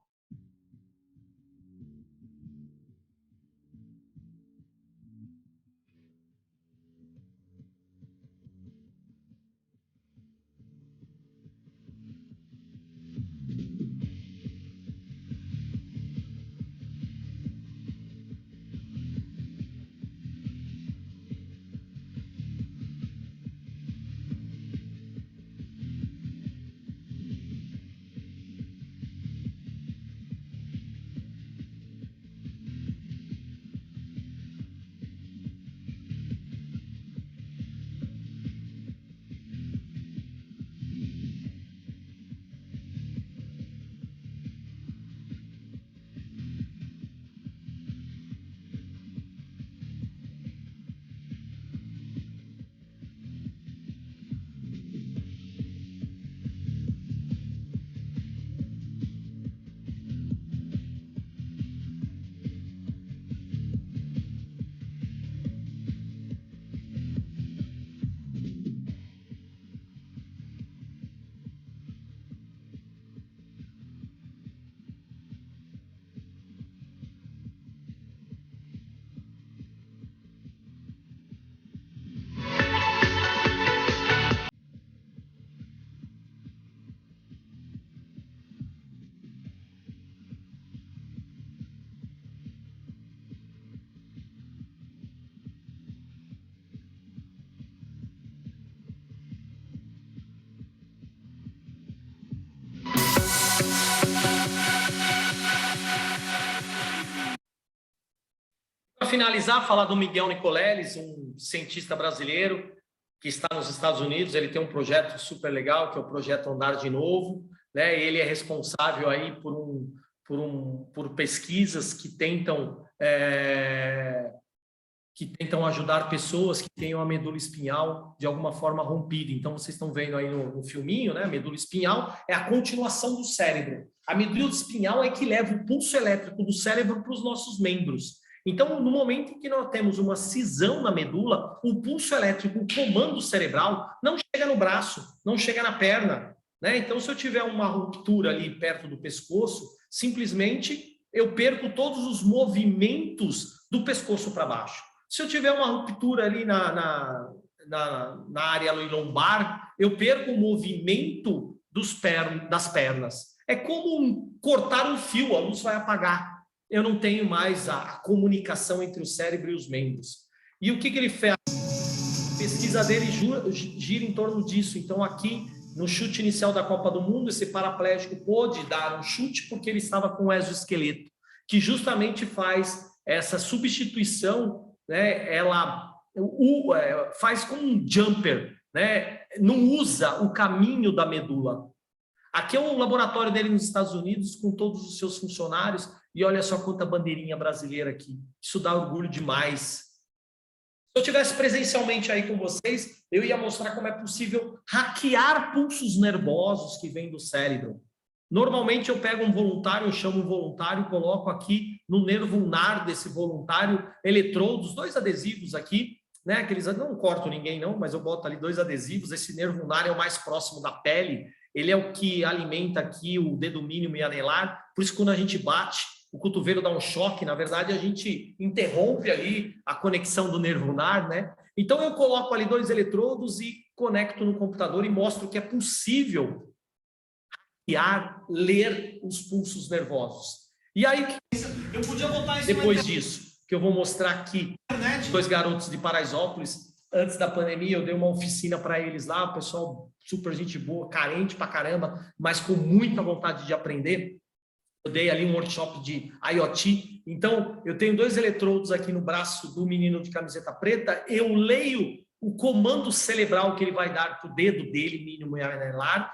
Finalizar, falar do Miguel Nicoleles, um cientista brasileiro que está nos Estados Unidos. Ele tem um projeto super legal, que é o projeto Andar de Novo, né? Ele é responsável aí por pesquisas que tentam que tentam ajudar pessoas que tenham a medula espinhal de alguma forma rompida. Então, vocês estão vendo aí no filminho, né? A medula espinhal é a continuação do cérebro. A medula espinhal é que leva o pulso elétrico do cérebro para os nossos membros. Então, no momento em que nós temos uma cisão na medula, o pulso elétrico, o comando cerebral, não chega no braço, não chega na perna, né? Então, se eu tiver uma ruptura ali perto do pescoço, simplesmente eu perco todos os movimentos do pescoço para baixo. Se eu tiver uma ruptura ali na área lombar, eu perco o movimento das pernas. É como cortar um fio, a luz vai apagar. Eu não tenho mais a comunicação entre o cérebro e os membros. E o que ele fez? A pesquisa dele gira em torno disso. Então, aqui, no chute inicial da Copa do Mundo, esse paraplégico pôde dar um chute porque ele estava com o exoesqueleto, que justamente faz essa substituição, né? Ela faz como um jumper, né? Não usa o caminho da medula. Aqui é um laboratório dele nos Estados Unidos com todos os seus funcionários e olha só quanta bandeirinha brasileira aqui. Isso dá orgulho demais. Se eu tivesse presencialmente aí com vocês, eu ia mostrar como é possível hackear pulsos nervosos que vêm do cérebro. Normalmente eu pego um voluntário, eu chamo um voluntário, coloco aqui no nervo ulnar desse voluntário eletrodos, 2 adesivos aqui, né? Aqueles, não corto ninguém não, mas eu boto ali 2 adesivos. Esse nervo ulnar é o mais próximo da pele, ele é o que alimenta aqui o dedo mínimo e anelar, por isso que quando a gente bate, o cotovelo dá um choque, na verdade a gente interrompe ali a conexão do nervo ulnar, né? Então eu coloco ali 2 eletrodos e conecto no computador e mostro que é possível ler os pulsos nervosos. E aí, eu podia botar isso depois disso, que eu vou mostrar aqui, 2 garotos de Paraisópolis, antes da pandemia, eu dei uma oficina para eles lá, o pessoal super gente boa, carente pra caramba, mas com muita vontade de aprender. Eu dei ali um workshop de IoT. Então, eu tenho 2 eletrodos aqui no braço do menino de camiseta preta, eu leio o comando cerebral que ele vai dar para o dedo dele, mínimo e anelar,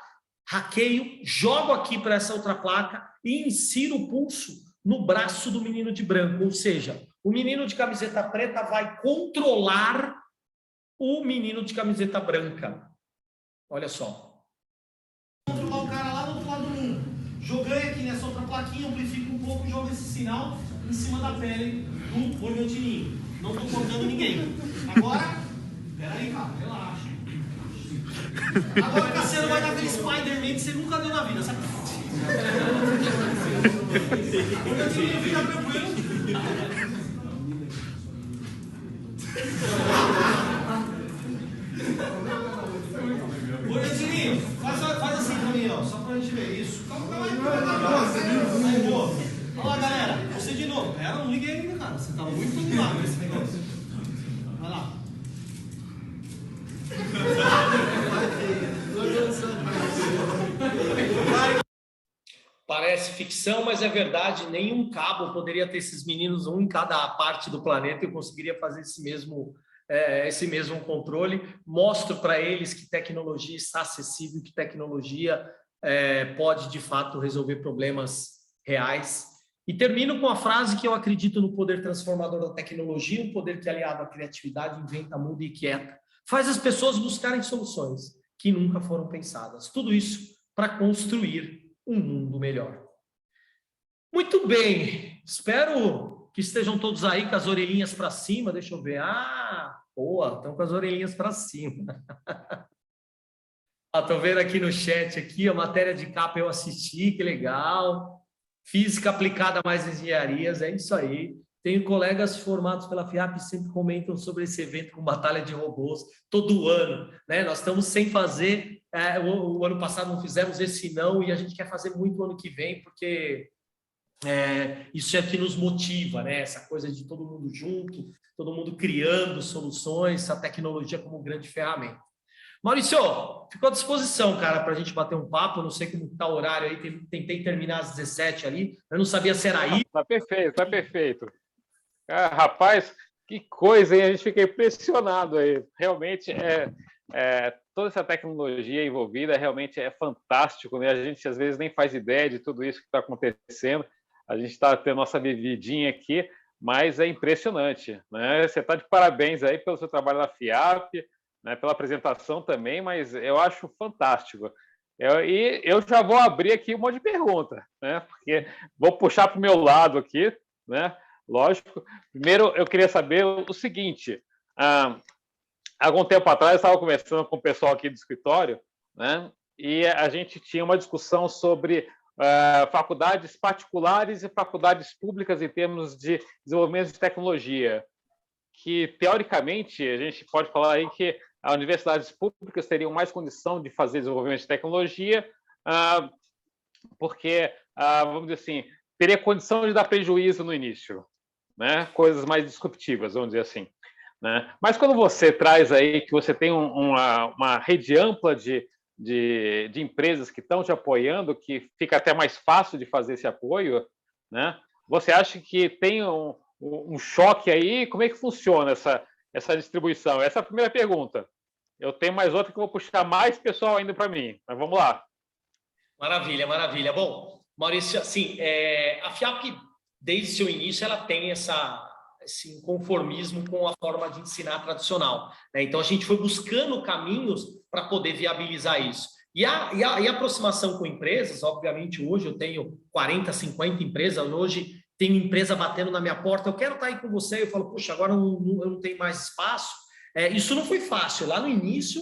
hackeio, jogo aqui para essa outra placa e insiro o pulso no braço do menino de branco. Ou seja, o menino de camiseta preta vai controlar o menino de camiseta branca. Olha só. Controlar o cara lá do outro lado do mundo. Joguei aqui nessa outra plaquinha, amplifico um pouco, jogo esse sinal em cima da pele do organtininho. Não estou cortando ninguém. Agora, peraí, cara, relaxa. Agora o Cassiano vai dar aquele Spider-Man que você nunca deu na vida, sabe? Organtininho, fica tranquilo. Organtininho, faz assim pra mim, ó, só pra gente ver isso. Calma aí, olha lá, galera, você de novo. Pera, não liguei ainda, cara. Você tá muito animado nesse negócio. Vai lá. Parece ficção, mas é verdade. Nenhum cabo poderia ter esses meninos, um em cada parte do planeta, e eu conseguiria fazer esse mesmo controle. Mostro para eles que tecnologia está acessível, que tecnologia pode, de fato, resolver problemas reais. E termino com a frase que eu acredito no poder transformador da tecnologia, um poder que, aliado à criatividade, inventa, muda e quieta, faz as pessoas buscarem soluções que nunca foram pensadas. Tudo isso para construir um mundo melhor. Muito bem, espero que estejam todos aí com as orelhinhas para cima. Deixa eu ver. Ah, boa, estão com as orelhinhas para cima. Estou vendo aqui no chat aqui, a matéria de capa eu assisti, que legal. Física aplicada a mais engenharias, é isso aí. Tenho colegas formados pela FIAP que sempre comentam sobre esse evento com batalha de robôs todo ano, né? Nós estamos sem fazer, o ano passado não fizemos esse não, e a gente quer fazer muito ano que vem, porque isso é que nos motiva, né? Essa coisa de todo mundo junto, todo mundo criando soluções, a tecnologia como grande ferramenta. Maurício, ficou à disposição, cara, para a gente bater um papo. Não sei como está o horário aí, tentei terminar às 17 ali, eu não sabia se era aí. Tá perfeito, tá perfeito. Ah, rapaz, que coisa, hein? A gente fica impressionado aí. Realmente, toda essa tecnologia envolvida realmente é fantástico, né? A gente às vezes nem faz ideia de tudo isso que está acontecendo. A gente está tendo nossa vividinha aqui, mas é impressionante, né? Você está de parabéns aí pelo seu trabalho na FIAP, né, pela apresentação também, mas eu acho fantástico. E eu já vou abrir aqui um monte de pergunta, né? Porque vou puxar para o meu lado aqui, né? Lógico. Primeiro, eu queria saber o seguinte: algum tempo atrás, eu estava conversando com o pessoal aqui do escritório, né? E a gente tinha uma discussão sobre faculdades particulares e faculdades públicas em termos de desenvolvimento de tecnologia, que, teoricamente, a gente pode falar aí que as universidades públicas teriam mais condição de fazer desenvolvimento de tecnologia, porque, vamos dizer assim, teria condição de dar prejuízo no início, né? Coisas mais disruptivas, vamos dizer assim, né? Mas quando você traz aí que você tem uma rede ampla de empresas que estão te apoiando, que fica até mais fácil de fazer esse apoio, né? Você acha que tem um choque aí? Como é que funciona essa distribuição? Essa é a primeira pergunta. Eu tenho mais outra que eu vou puxar mais pessoal ainda para mim, mas vamos lá. Maravilha, maravilha. Bom, Maurício, assim, a FIAP, desde seu início, ela tem esse inconformismo com a forma de ensinar tradicional, né? Então, a gente foi buscando caminhos para poder viabilizar isso. E a aproximação com empresas, obviamente, hoje eu tenho 40, 50 empresas, hoje tem empresa batendo na minha porta, eu quero estar aí com você, eu falo, puxa, agora eu não tenho mais espaço. Isso não foi fácil. Lá no início,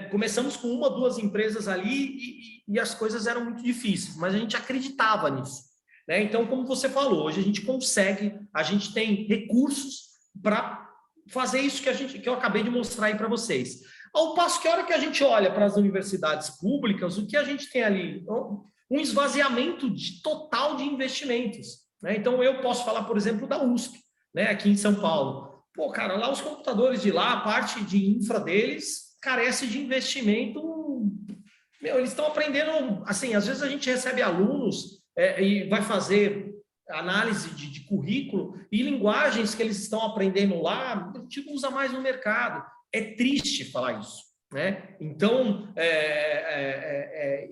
começamos com 1, 2 empresas ali e as coisas eram muito difíceis, mas a gente acreditava nisso, né? Então, como você falou, hoje a gente consegue, a gente tem recursos para fazer isso que eu acabei de mostrar aí para vocês. Ao passo que a hora que a gente olha para as universidades públicas, o que a gente tem ali? Um esvaziamento total de investimentos, né? Então, eu posso falar, por exemplo, da USP, né, aqui em São Paulo. Pô, cara, lá os computadores de lá, a parte de infra deles, carece de investimento. Meu, eles estão aprendendo, assim, às vezes a gente recebe alunos e vai fazer análise de currículo e linguagens que eles estão aprendendo lá, a gente usa mais no mercado. É triste falar isso, né? Então,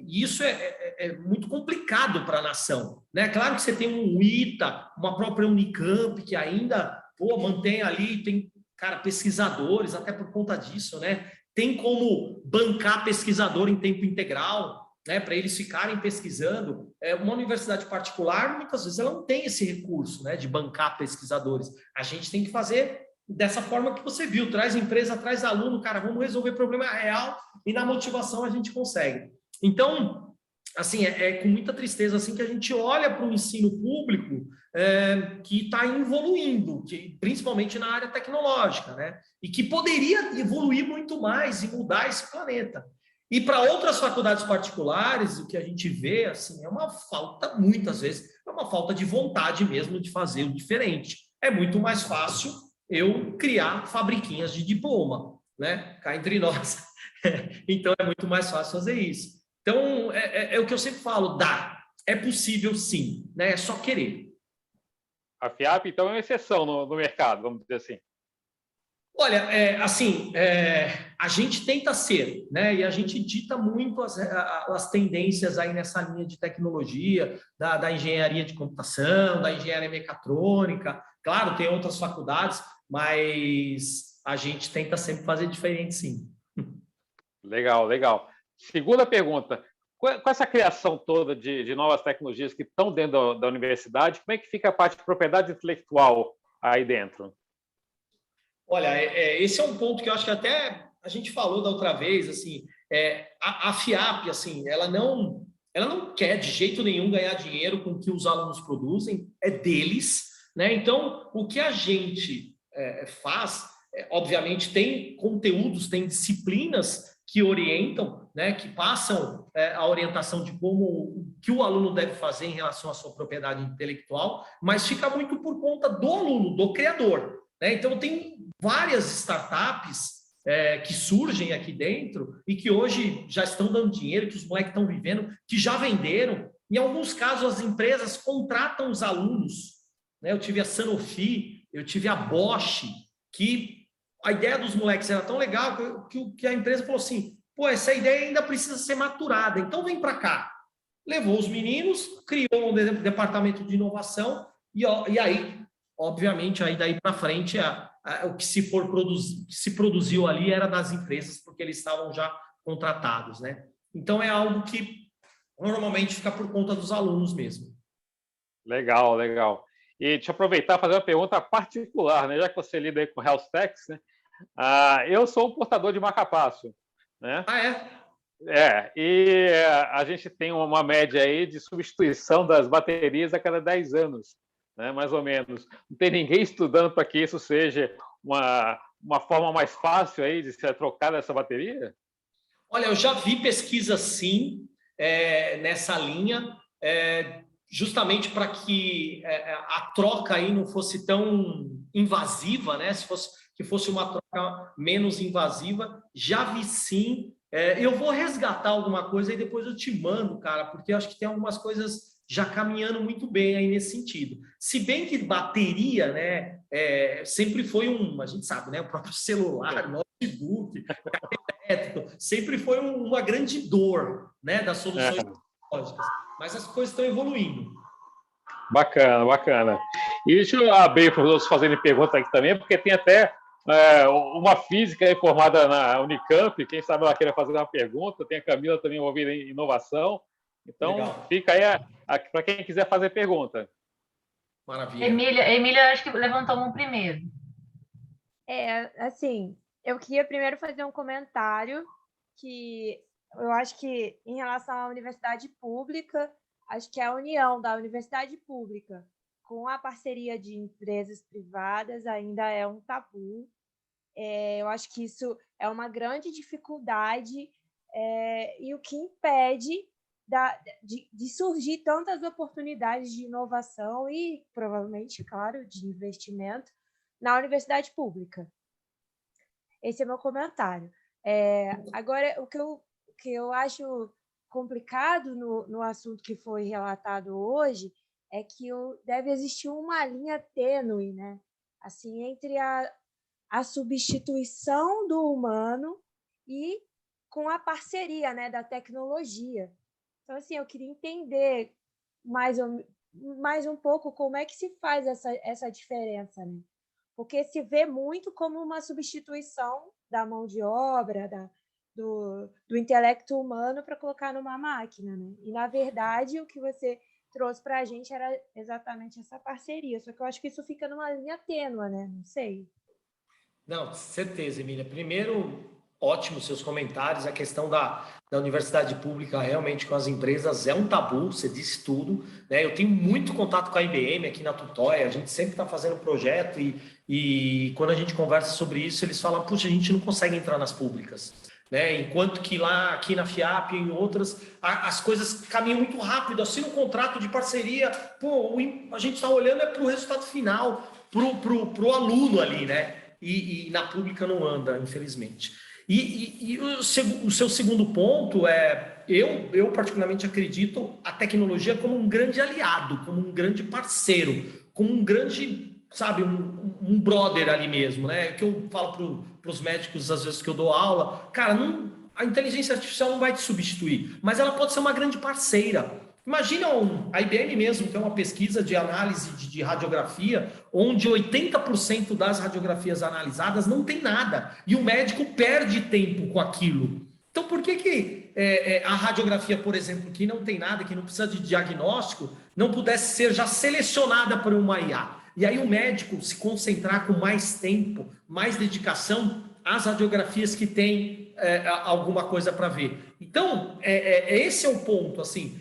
isso é muito complicado para a nação, né? Claro que você tem um ITA, uma própria Unicamp, que ainda mantém ali, tem, cara, pesquisadores, até por conta disso, né? Tem como bancar pesquisador em tempo integral, né? Para eles ficarem pesquisando. Uma universidade particular, muitas vezes, ela não tem esse recurso, né, de bancar pesquisadores. A gente tem que fazer dessa forma que você viu, traz empresa, traz aluno, cara, vamos resolver problema real e na motivação a gente consegue. Então, assim, com muita tristeza assim que a gente olha para o ensino público que está evoluindo, principalmente na área tecnológica, né? E que poderia evoluir muito mais e mudar esse planeta. E para outras faculdades particulares, o que a gente vê, assim, é uma falta, muitas vezes, é uma falta de vontade mesmo de fazer o diferente. É muito mais fácil eu criar fabriquinhas de diploma, né? Cá entre nós. Então, é muito mais fácil fazer isso. Então, é o que eu sempre falo, é possível sim, né? É só querer. A FIAP, então, é uma exceção no mercado, vamos dizer assim. Olha, a gente tenta ser, né? E a gente dita muito as tendências aí nessa linha de tecnologia, da engenharia de computação, da engenharia mecatrônica. Claro, tem outras faculdades, mas a gente tenta sempre fazer diferente, sim. Legal, legal. Segunda pergunta. Com essa criação toda de novas tecnologias que estão dentro da universidade, como é que fica a parte de propriedade intelectual aí dentro? Olha, esse é um ponto que eu acho que até a gente falou da outra vez, assim, a FIAP, assim, ela não quer de jeito nenhum ganhar dinheiro com o que os alunos produzem, é deles, né? Então, o que a gente faz, obviamente, tem conteúdos, tem disciplinas que orientam, né, que passam a orientação de o que o aluno deve fazer em relação à sua propriedade intelectual, mas fica muito por conta do aluno, do criador, né? Então, tem várias startups que surgem aqui dentro e que hoje já estão dando dinheiro, que os moleques estão vivendo, que já venderam. Em alguns casos, as empresas contratam os alunos, né? Eu tive a Sanofi, eu tive a Bosch, que a ideia dos moleques era tão legal que a empresa falou assim, pô, essa ideia ainda precisa ser maturada, então vem para cá. Levou os meninos, criou um departamento de inovação e aí obviamente, aí daí para frente, o que se produziu ali era das empresas, porque eles estavam já contratados, né? Então, é algo que normalmente fica por conta dos alunos mesmo. Legal, legal. E deixa eu aproveitar e fazer uma pergunta particular, né? Já que você lida aí com Health Techs, né? Eu sou um portador de marca-passo, né? E a gente tem uma média aí de substituição das baterias a cada 10 anos, né? Mais ou menos. Não tem ninguém estudando para que isso seja uma forma mais fácil aí de ser trocada essa bateria? Olha, eu já vi pesquisa sim nessa linha, justamente para que a troca aí não fosse tão invasiva, né? Que fosse uma troca menos invasiva. Já vi sim. Eu vou resgatar alguma coisa e depois eu te mando, cara, porque eu acho que tem algumas coisas já caminhando muito bem aí nesse sentido. Se bem que bateria, né, sempre foi a gente sabe, né, o próprio celular, notebook, elétrico, sempre foi uma grande dor, né, das soluções tecnológicas. Mas as coisas estão evoluindo. Bacana, bacana. E deixa eu abrir para os outros fazerem pergunta aqui também, porque tem até uma física aí formada na Unicamp, quem sabe ela queira fazer uma pergunta, tem a Camila também envolvida em inovação. Então, legal. Fica aí para quem quiser fazer pergunta. Maravilha. Emília, acho que levantou um primeiro. Assim, eu queria primeiro fazer um comentário que eu acho que, em relação à universidade pública, acho que a união da universidade pública com a parceria de empresas privadas ainda é um tabu. Eu acho que isso é uma grande dificuldade e o que impede de surgir tantas oportunidades de inovação e, provavelmente, claro, de investimento na universidade pública. Esse é meu comentário. Agora, o que eu acho complicado no assunto que foi relatado hoje é que deve existir uma linha tênue, né? Assim, entre a substituição do humano e com a parceria, né, da tecnologia. Então, assim, eu queria entender mais um pouco como é que se faz essa diferença, né? Porque se vê muito como uma substituição da mão de obra, do intelecto humano para colocar numa máquina, né? E, na verdade, o que você trouxe para a gente era exatamente essa parceria. Só que eu acho que isso fica numa linha tênue, né? Não sei. Não, certeza, Emília. Primeiro, ótimo seus comentários. A questão da universidade pública realmente com as empresas é um tabu, você disse tudo, né? Eu tenho muito contato com a IBM aqui na Tutóia, a gente sempre está fazendo projeto e quando a gente conversa sobre isso, eles falam, puxa, a gente não consegue entrar nas públicas. Né? Enquanto que lá, aqui na FIAP e em outras, as coisas caminham muito rápido, assina um contrato de parceria, a gente está olhando para o resultado final, para o aluno ali, né? E na pública não anda, infelizmente. E o seu segundo ponto eu particularmente acredito a tecnologia como um grande aliado, como um grande parceiro, como um grande, sabe, um brother ali mesmo, né? Que eu falo para os médicos às vezes que eu dou aula, cara, a inteligência artificial não vai te substituir, mas ela pode ser uma grande parceira. Imagina a IBM mesmo tem uma pesquisa de análise de radiografia, onde 80% das radiografias analisadas não tem nada, e o médico perde tempo com aquilo. Então, por que a radiografia, por exemplo, que não tem nada, que não precisa de diagnóstico, não pudesse ser já selecionada por uma IA? E aí o médico se concentrar com mais tempo, mais dedicação às radiografias que tem alguma coisa para ver. Então, esse é o ponto, assim,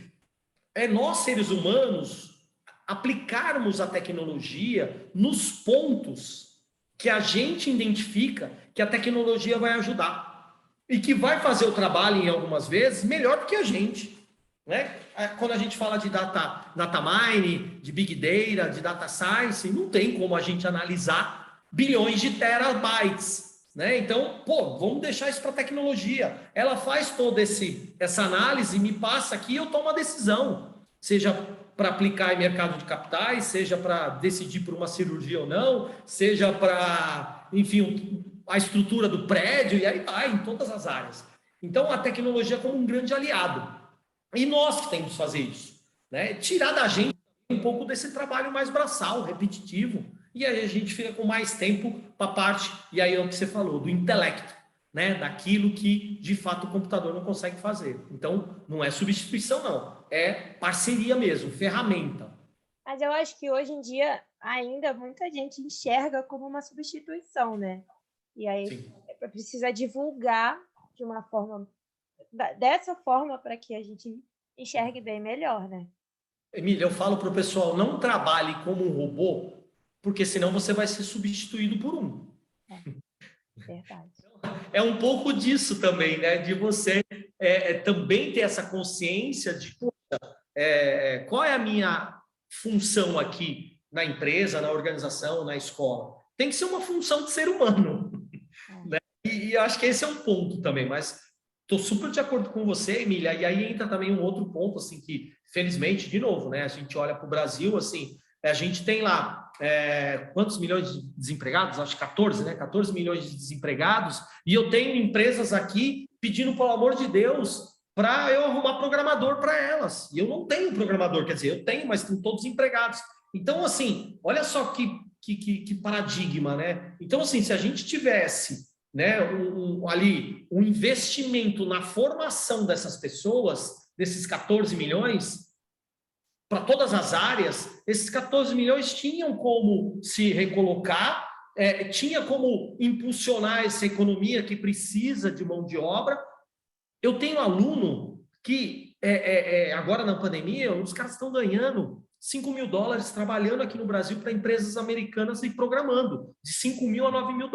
nós seres humanos aplicarmos a tecnologia nos pontos que a gente identifica que a tecnologia vai ajudar e que vai fazer o trabalho, em algumas vezes, melhor do que a gente. Né? Quando a gente fala de data mine, de big data, de data science, não tem como a gente analisar bilhões de terabytes, né? Então, vamos deixar isso para a tecnologia. Ela faz toda essa análise, me passa aqui e eu tomo a decisão, seja para aplicar em mercado de capitais, seja para decidir por uma cirurgia ou não, seja para, enfim, a estrutura do prédio, e aí vai, em todas as áreas. Então, a tecnologia como um grande aliado. E nós que temos que fazer isso, né? Tirar da gente um pouco desse trabalho mais braçal, repetitivo, E aí a gente fica com mais tempo para a parte, e aí é o que você falou, do intelecto, né? Daquilo que, de fato, o computador não consegue fazer. Então, não é substituição, não. É parceria mesmo, ferramenta. Mas eu acho que hoje em dia, ainda, muita gente enxerga como uma substituição, né? E aí precisa divulgar de uma forma, dessa forma, para que a gente enxergue bem melhor, né? Emília, eu falo para o pessoal, não trabalhe como um robô, porque senão você vai ser substituído por um. Verdade. É um pouco disso também, né? De você também ter essa consciência de qual é a minha função aqui na empresa, na organização, na escola. Tem que ser uma função de ser humano. Né? E acho que esse é um ponto também, mas estou super de acordo com você, Emília, e aí entra também um outro ponto, assim, que, felizmente, de novo, né? A gente olha para o Brasil, assim, a gente tem lá quantos milhões de desempregados? Acho que 14, né? 14 milhões de desempregados, e eu tenho empresas aqui pedindo, pelo amor de Deus, para eu arrumar programador para elas. E eu não tenho programador, quer dizer, eu tenho, mas estão todos empregados. Então, assim, olha só que paradigma, né? Então, assim, se a gente tivesse, né, um investimento na formação dessas pessoas, desses 14 milhões, para todas as áreas, esses 14 milhões tinham como se recolocar, tinha como impulsionar essa economia que precisa de mão de obra. Eu tenho aluno que, agora na pandemia, os caras estão ganhando $5 mil trabalhando aqui no Brasil para empresas americanas e programando, de $5 mil a $9 mil.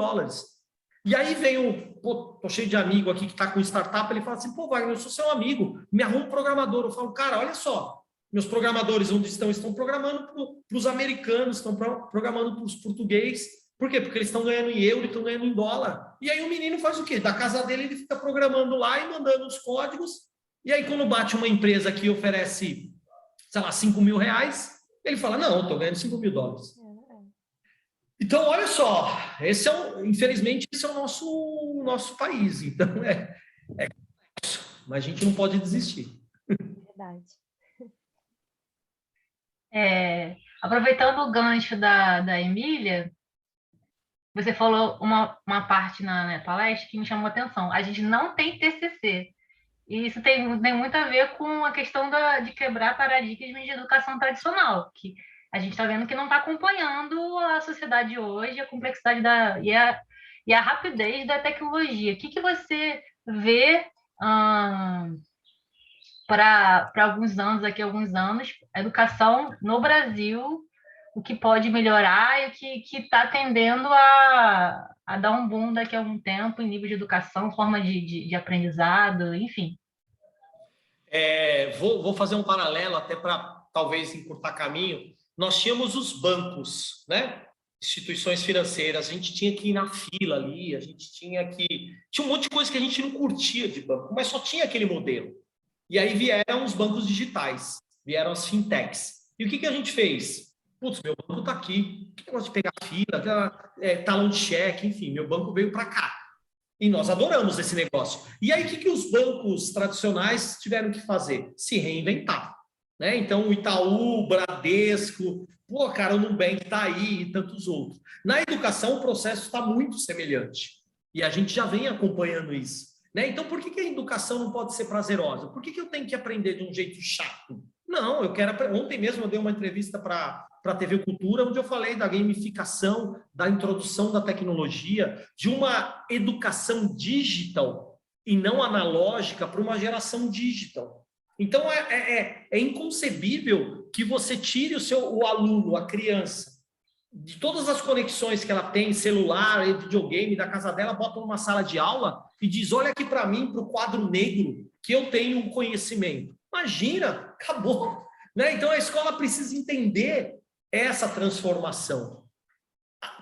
E aí vem tô cheio de amigo aqui que está com startup, ele fala assim, pô, Wagner, eu sou seu amigo, me arruma um programador. Eu falo, cara, olha só, meus programadores onde estão programando para os americanos, estão programando para os portugueses. Por quê? Porque eles estão ganhando em euro, estão ganhando em dólar. E aí o menino faz o quê? Da casa dele ele fica programando lá e mandando os códigos. E aí quando bate uma empresa que oferece, sei lá, $5 mil, ele fala, não, eu estou ganhando $5 mil. Então, olha só, infelizmente, esse é o nosso país. Então, mas a gente não pode desistir. Verdade. Aproveitando o gancho da Emília, você falou uma parte na palestra que me chamou a atenção. A gente não tem TCC. E isso tem muito a ver com a questão de quebrar paradigmas de educação tradicional, que a gente está vendo que não está acompanhando a sociedade hoje, a complexidade e a rapidez da tecnologia. O que você vê para alguns anos, a educação no Brasil, o que pode melhorar e o que está tendendo a dar um boom daqui a algum tempo em nível de educação, forma de aprendizado, enfim. Vou fazer um paralelo até para talvez encurtar caminho. Nós tínhamos os bancos, né? Instituições financeiras, a gente tinha que ir na fila ali, a gente tinha um monte de coisa que a gente não curtia de banco, mas só tinha aquele modelo. E aí vieram os bancos digitais, vieram as fintechs. E o que a gente fez? Putz, meu banco está aqui, que negócio de pegar fila, talão de cheque, enfim, meu banco veio para cá. E nós adoramos esse negócio. E aí, o que os bancos tradicionais tiveram que fazer? Se reinventar. Né? Então, o Itaú, o Bradesco, pô, cara, o Nubank está aí e tantos outros. Na educação, o processo está muito semelhante. E a gente já vem acompanhando isso. Né? Então, por que a educação não pode ser prazerosa? Por que eu tenho que aprender de um jeito chato? Não, eu quero aprender. Ontem mesmo eu dei uma entrevista para a TV Cultura, onde eu falei da gamificação, da introdução da tecnologia, de uma educação digital e não analógica para uma geração digital. Então, é inconcebível que você tire o aluno, a criança, de todas as conexões que ela tem, celular, videogame, da casa dela, bota numa sala de aula e diz, olha aqui para mim, para o quadro negro, que eu tenho um conhecimento. Imagina, acabou. Né? Então, a escola precisa entender essa transformação.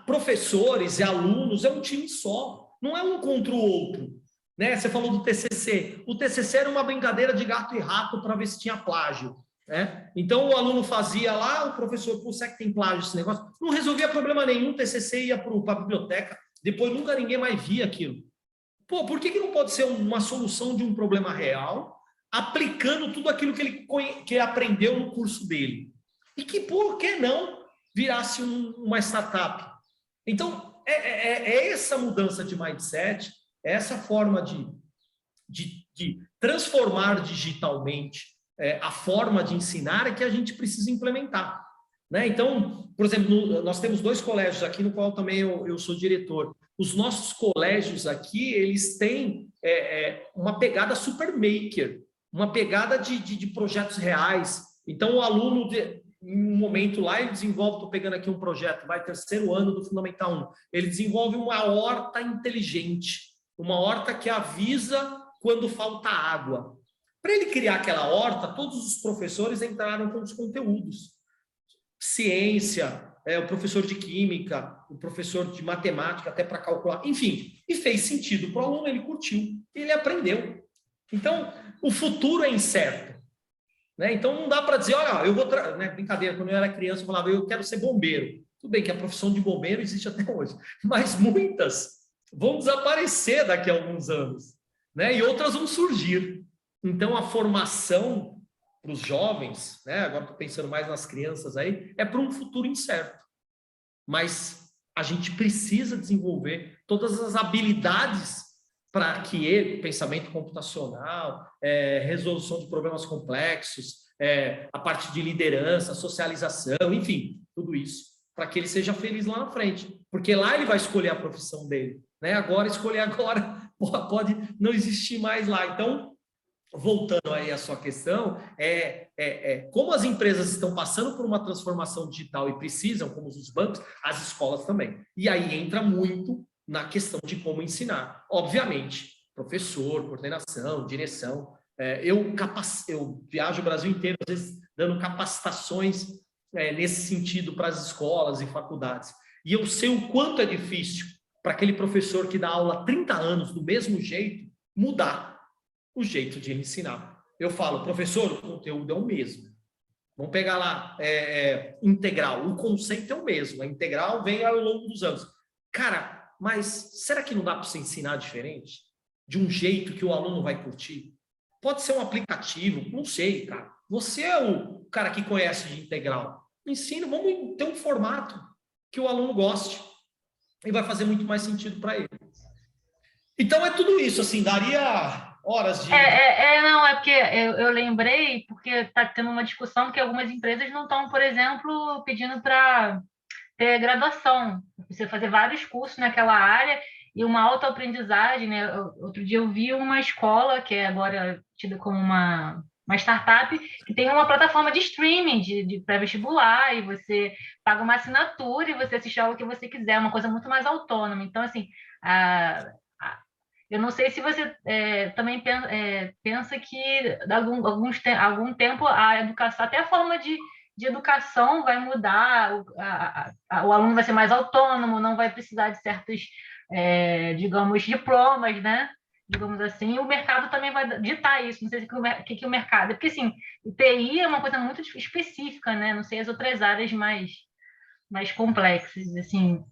Professores e alunos é um time só, não é um contra o outro. Né? Você falou do TCC. O TCC era uma brincadeira de gato e rato para ver se tinha plágio. Né? Então, o aluno fazia lá, o professor, pô, será que tem plágio esse negócio? Não resolvia problema nenhum, o TCC ia para a biblioteca, depois nunca ninguém mais via aquilo. Pô, por que não pode ser uma solução de um problema real, aplicando tudo aquilo que ele aprendeu no curso dele? E que, por que não, virasse uma startup. Então, é essa mudança de mindset, é essa forma de transformar digitalmente a forma de ensinar que a gente precisa implementar. Né? Então, por exemplo, nós temos 2 colégios aqui, no qual também eu sou diretor. Os nossos colégios aqui, eles têm uma pegada super maker, uma pegada de projetos reais. Então, o aluno, em um momento lá, ele desenvolve, estou pegando aqui um projeto, vai 3º ano do Fundamental 1, ele desenvolve uma horta inteligente, uma horta que avisa quando falta água. Para ele criar aquela horta, todos os professores entraram com os conteúdos. Ciência, o professor de química, o professor de matemática, até para calcular, enfim, e fez sentido para o aluno, ele curtiu, ele aprendeu. Então, o futuro é incerto. Né? Então, não dá para dizer, olha, eu vou... Né? Brincadeira, quando eu era criança, eu falava, eu quero ser bombeiro. Tudo bem que a profissão de bombeiro existe até hoje, mas muitas vão desaparecer daqui a alguns anos, né? E outras vão surgir. Então, a formação para os jovens, né? Agora estou pensando mais nas crianças aí, é para um futuro incerto. Mas a gente precisa desenvolver todas as habilidades para que ele, pensamento computacional, resolução de problemas complexos, a parte de liderança, socialização, enfim, tudo isso, para que ele seja feliz lá na frente. Porque lá ele vai escolher a profissão dele. Né? Agora, escolher agora pode não existir mais lá. Então, voltando aí à sua questão, como as empresas estão passando por uma transformação digital e precisam, como os bancos, as escolas também. E aí entra muito na questão de como ensinar. Obviamente, professor, coordenação, direção. Eu viajo o Brasil inteiro, às vezes, dando capacitações nesse sentido para as escolas e faculdades. E eu sei o quanto é difícil para aquele professor que dá aula há 30 anos do mesmo jeito, mudar o jeito de ensinar. Eu falo, professor, o conteúdo é o mesmo. Vamos pegar lá, integral. O conceito é o mesmo. A integral vem ao longo dos anos. Cara, mas será que não dá para você ensinar diferente? De um jeito que o aluno vai curtir? Pode ser um aplicativo, não sei, cara. Você é o cara que conhece de integral. Ensina, vamos ter um formato que o aluno goste. E vai fazer muito mais sentido para ele. Então, é tudo isso, assim, daria horas de... Não, é porque eu lembrei, porque está tendo uma discussão que algumas empresas não estão, por exemplo, pedindo para ter graduação, você fazer vários cursos naquela área e uma autoaprendizagem, né? Outro dia eu vi uma escola, que é agora tida como uma startup, que tem uma plataforma de streaming de pré-vestibular, e você paga uma assinatura e você assiste a aula que você quiser, uma coisa muito mais autônoma. Então, assim, eu não sei se você também pensa que algum tempo a educação, até a forma de educação vai mudar, o aluno vai ser mais autônomo, não vai precisar de certos, digamos, diplomas, né? Digamos assim, o mercado também vai ditar isso. Não sei o que o mercado... Porque, assim, o TI é uma coisa muito específica, né? Não sei as outras áreas mais complexas, assim,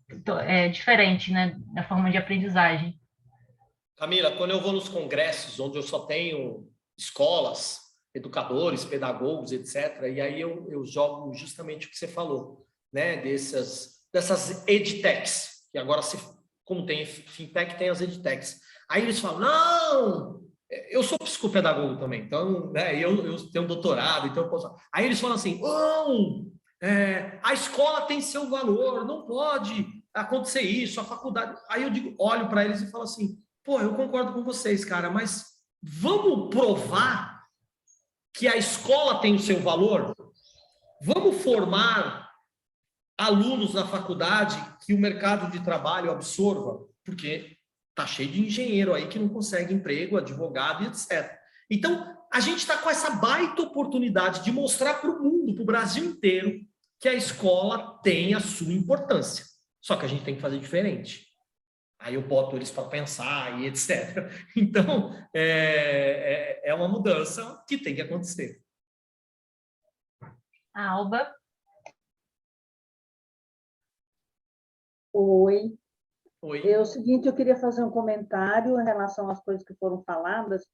é diferente, né? Da forma de aprendizagem. Camila, quando eu vou nos congressos, onde eu só tenho escolas, educadores, pedagogos, etc., e aí eu jogo justamente o que você falou, né? Dessas edtechs, que agora, como tem fintech, tem as edtechs. Aí eles falam, não, eu sou psicopedagogo também, então, né, eu tenho um doutorado, então eu posso... Aí eles falam assim, não, a escola tem seu valor, não pode acontecer isso, a faculdade... Aí eu olho para eles e falo assim, pô, eu concordo com vocês, cara, mas vamos provar que a escola tem o seu valor? Vamos formar alunos na faculdade que o mercado de trabalho absorva? Porque tá cheio de engenheiro aí que não consegue emprego, advogado e etc. Então, a gente está com essa baita oportunidade de mostrar para o mundo, para o Brasil inteiro, que a escola tem a sua importância. Só que a gente tem que fazer diferente. Aí eu boto eles para pensar e etc. Então, é uma mudança que tem que acontecer. Alba? Oi. Oi. É o seguinte, eu queria fazer um comentário em relação às coisas que foram faladas,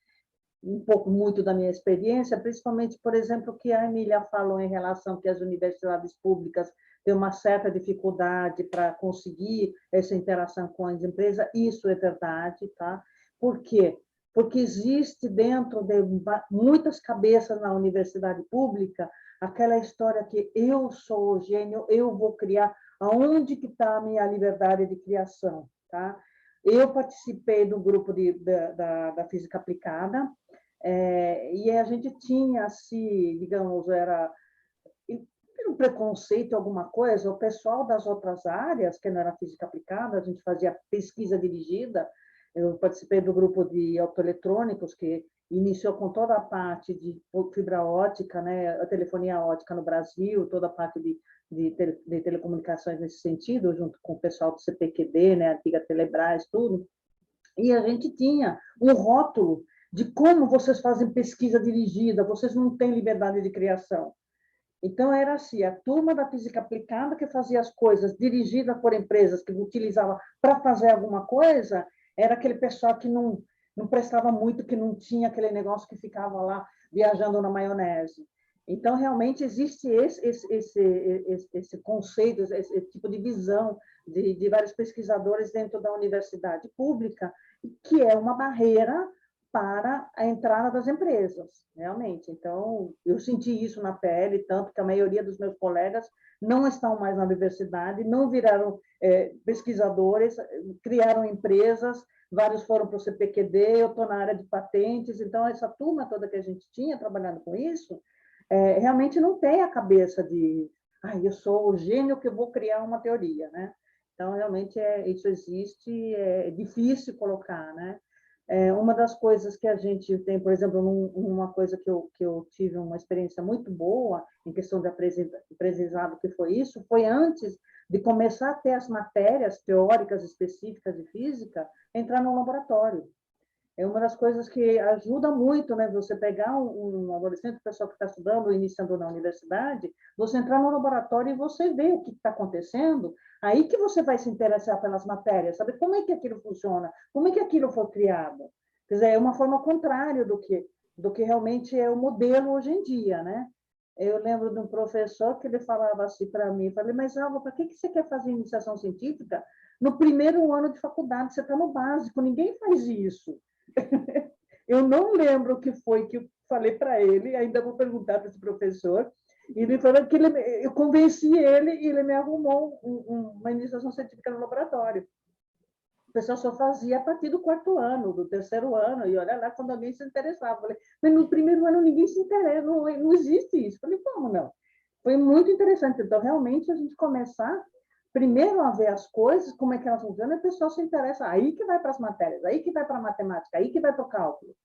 um pouco muito da minha experiência, principalmente, por exemplo, o que a Emília falou em relação que as universidades públicas ter uma certa dificuldade para conseguir essa interação com as empresas, isso é verdade, tá? Por quê? Porque existe dentro de muitas cabeças na universidade pública aquela história que eu sou o gênio, eu vou criar, aonde que está a minha liberdade de criação, tá? Eu participei do grupo da Física Aplicada, e a gente tinha, assim, digamos, era um preconceito, alguma coisa, o pessoal das outras áreas, que não era Física Aplicada, a gente fazia pesquisa dirigida, eu participei do grupo de optoeletrônicos, que iniciou com toda a parte de fibra ótica, né, a telefonia ótica no Brasil, toda a parte de telecomunicações nesse sentido, junto com o pessoal do CPQD, né, a antiga Telebrás, tudo. E a gente tinha um rótulo de como vocês fazem pesquisa dirigida, vocês não têm liberdade de criação. Então, era assim, a turma da Física Aplicada que fazia as coisas dirigidas por empresas que utilizavam para fazer alguma coisa, era aquele pessoal que não prestava muito, que não tinha aquele negócio que ficava lá viajando na maionese. Então, realmente, existe esse conceito, esse tipo de visão de vários pesquisadores dentro da universidade pública, que é uma barreira para a entrada das empresas, realmente. Então, eu senti isso na pele, tanto que a maioria dos meus colegas não estão mais na universidade, não viraram pesquisadores, criaram empresas, vários foram para o CPQD, eu estou na área de patentes, então essa turma toda que a gente tinha trabalhando com isso, realmente não tem a cabeça de, eu sou o gênio que vou criar uma teoria, né? Então, realmente, isso existe, é difícil colocar, né? Uma das coisas que a gente tem, por exemplo, uma coisa que eu tive uma experiência muito boa em questão de aprendizado, que foi isso, foi antes de começar a ter as matérias teóricas específicas de física, entrar no laboratório. É uma das coisas que ajuda muito, né? Você pegar um adolescente, o pessoal que está estudando, iniciando na universidade, você entrar no laboratório e você ver o que está acontecendo, aí que você vai se interessar pelas matérias, saber como é que aquilo funciona, como é que aquilo foi criado. Quer dizer, é uma forma contrária do que realmente é o modelo hoje em dia, né? Eu lembro de um professor que ele falava assim para mim, falei, mas Alva, para que você quer fazer iniciação científica no primeiro ano de faculdade? Você está no básico, ninguém faz isso. Eu não lembro o que foi que eu falei para ele, ainda vou perguntar para esse professor, e ele falou que eu convenci ele e ele me arrumou uma iniciação científica no laboratório. O pessoal só fazia a partir do 4º ano, do 3º ano, e olha lá quando alguém se interessava. Eu falei, mas no primeiro ano ninguém se interessa, não existe isso. Eu falei, como não? Foi muito interessante. Então, realmente, a gente começar primeiro a ver as coisas, como é que elas funcionam, e o pessoal se interessa. Aí que vai para as matérias, aí que vai para a matemática, aí que vai para o cálculo.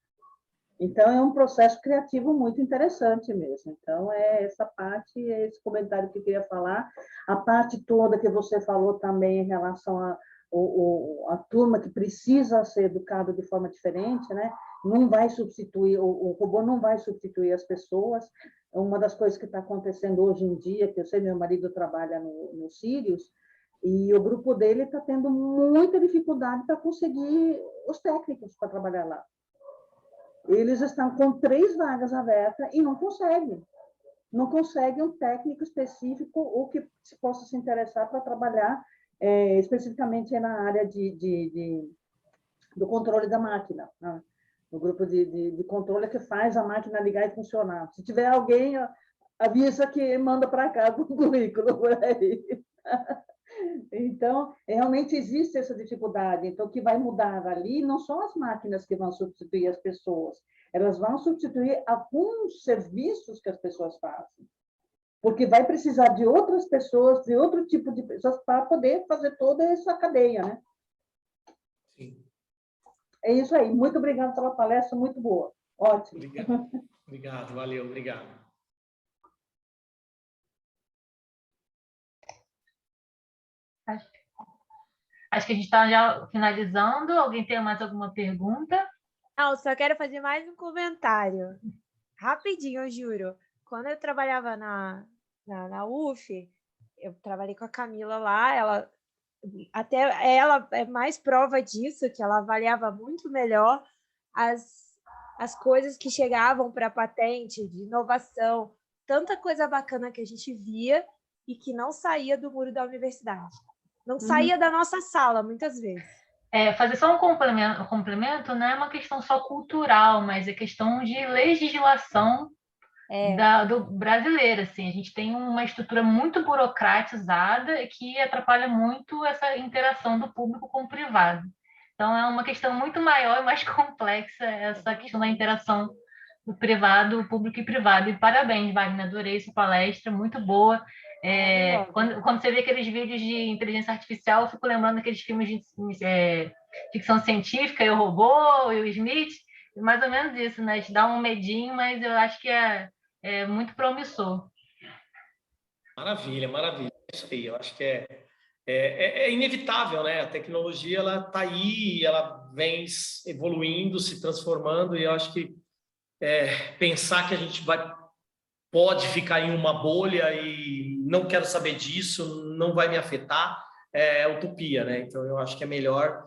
Então, é um processo criativo muito interessante mesmo. Então, essa parte, esse comentário que eu queria falar. A parte toda que você falou também em relação a turma que precisa ser educada de forma diferente, né? Não vai substituir, o robô não vai substituir as pessoas. Uma das coisas que está acontecendo hoje em dia, que eu sei, meu marido trabalha no Sirius, e o grupo dele está tendo muita dificuldade para conseguir os técnicos para trabalhar lá. Eles estão com 3 vagas abertas e não conseguem. Não conseguem um técnico específico ou que se possa se interessar para trabalhar especificamente na área do controle da máquina, né? O grupo de controle que faz a máquina ligar e funcionar. Se tiver alguém, avisa que manda para cá com o currículo por aí. Então, realmente existe essa dificuldade. Então, o que vai mudar ali não são as máquinas que vão substituir as pessoas, elas vão substituir alguns serviços que as pessoas fazem. Porque vai precisar de outras pessoas, de outro tipo de pessoas, para poder fazer toda essa cadeia, né? Sim. É isso aí. Muito obrigada pela palestra, muito boa. Ótimo. Obrigado, valeu, obrigado. Acho que a gente está já finalizando. Alguém tem mais alguma pergunta? Não, só quero fazer mais um comentário. Rapidinho, eu juro. Quando eu trabalhava na UF, eu trabalhei com a Camila lá, até ela é mais prova disso, que ela avaliava muito melhor as coisas que chegavam para a patente, de inovação, tanta coisa bacana que a gente via, e que não saía do muro da universidade. Não saía da nossa sala, muitas vezes. Fazer só um complemento não é uma questão só cultural, mas é questão de legislação do brasileiro. Assim. A gente tem uma estrutura muito burocratizada que atrapalha muito essa interação do público com o privado. Então, é uma questão muito maior e mais complexa essa questão da interação do privado, público e privado. E parabéns, Wagner, adorei sua palestra, muito boa. Quando você vê aqueles vídeos de inteligência artificial, eu fico lembrando daqueles filmes de ficção científica, Eu, Robô, e o Smith, mais ou menos isso, né? Te dá um medinho, mas eu acho que é muito promissor. Maravilha, maravilha. Isso aí, eu acho que é inevitável, né? A tecnologia, ela está aí, ela vem evoluindo, se transformando, e eu acho que pensar que a gente pode ficar em uma bolha e não quero saber disso, não vai me afetar, é utopia, né? Então, eu acho que é melhor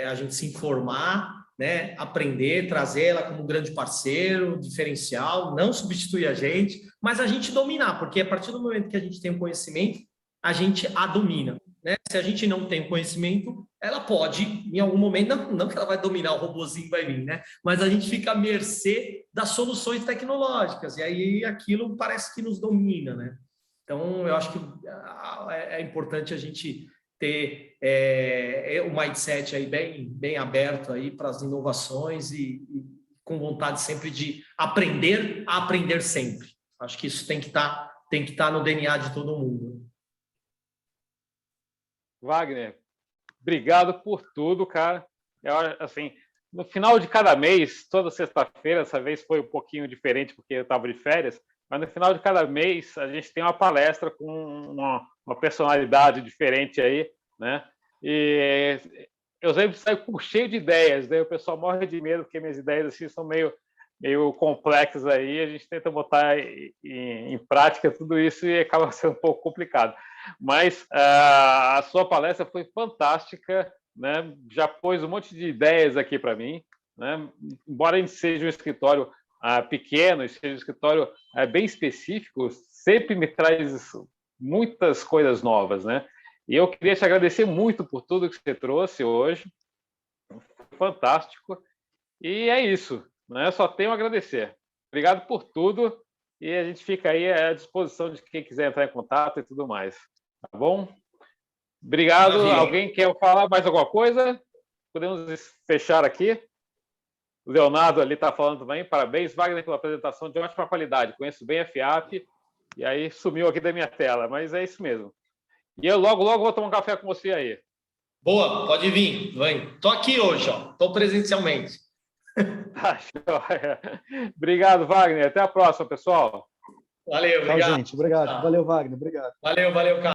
a gente se informar, né? Aprender, trazer ela como grande parceiro, diferencial, não substituir a gente, mas a gente dominar, porque a partir do momento que a gente tem o conhecimento, a gente a domina, né? Se a gente não tem conhecimento, ela pode, em algum momento, não que ela vai dominar, o robozinho vai vir, né? Mas a gente fica à mercê das soluções tecnológicas, e aí aquilo parece que nos domina, né? Então, eu acho que é importante a gente ter o mindset aí bem aberto aí para as inovações e com vontade sempre de aprender a aprender sempre. Acho que isso tem que estar no DNA de todo mundo. Wagner, obrigado por tudo, cara. Assim, no final de cada mês, toda sexta-feira, essa vez foi um pouquinho diferente porque eu estava de férias, mas no final de cada mês a gente tem uma palestra com uma personalidade diferente aí, né? E eu sempre saio cheio de ideias, né? O pessoal morre de medo porque minhas ideias assim são meio complexas aí, a gente tenta botar em prática tudo isso e acaba sendo um pouco complicado. Mas a sua palestra foi fantástica, né? Já pôs um monte de ideias aqui para mim, né? Embora a gente seja um escritório pequeno, seja um escritório bem específico, sempre me traz muitas coisas novas, né? E eu queria te agradecer muito por tudo que você trouxe hoje, fantástico, e é isso, né? Só tenho a agradecer. Obrigado por tudo, e a gente fica aí à disposição de quem quiser entrar em contato e tudo mais, tá bom? Obrigado. Maravilha. Alguém quer falar mais alguma coisa? Podemos fechar aqui? O Leonardo ali está falando também. Parabéns, Wagner, pela apresentação de ótima qualidade. Conheço bem a FIAP, e aí sumiu aqui da minha tela, mas é isso mesmo. E eu logo vou tomar um café com você aí. Boa, pode vir. Vem. Estou aqui hoje, estou presencialmente. Tá, joia. Obrigado, Wagner. Até a próxima, pessoal. Valeu, obrigado. Tchau, gente. Obrigado. Valeu, Wagner. Obrigado. Valeu, Carlos.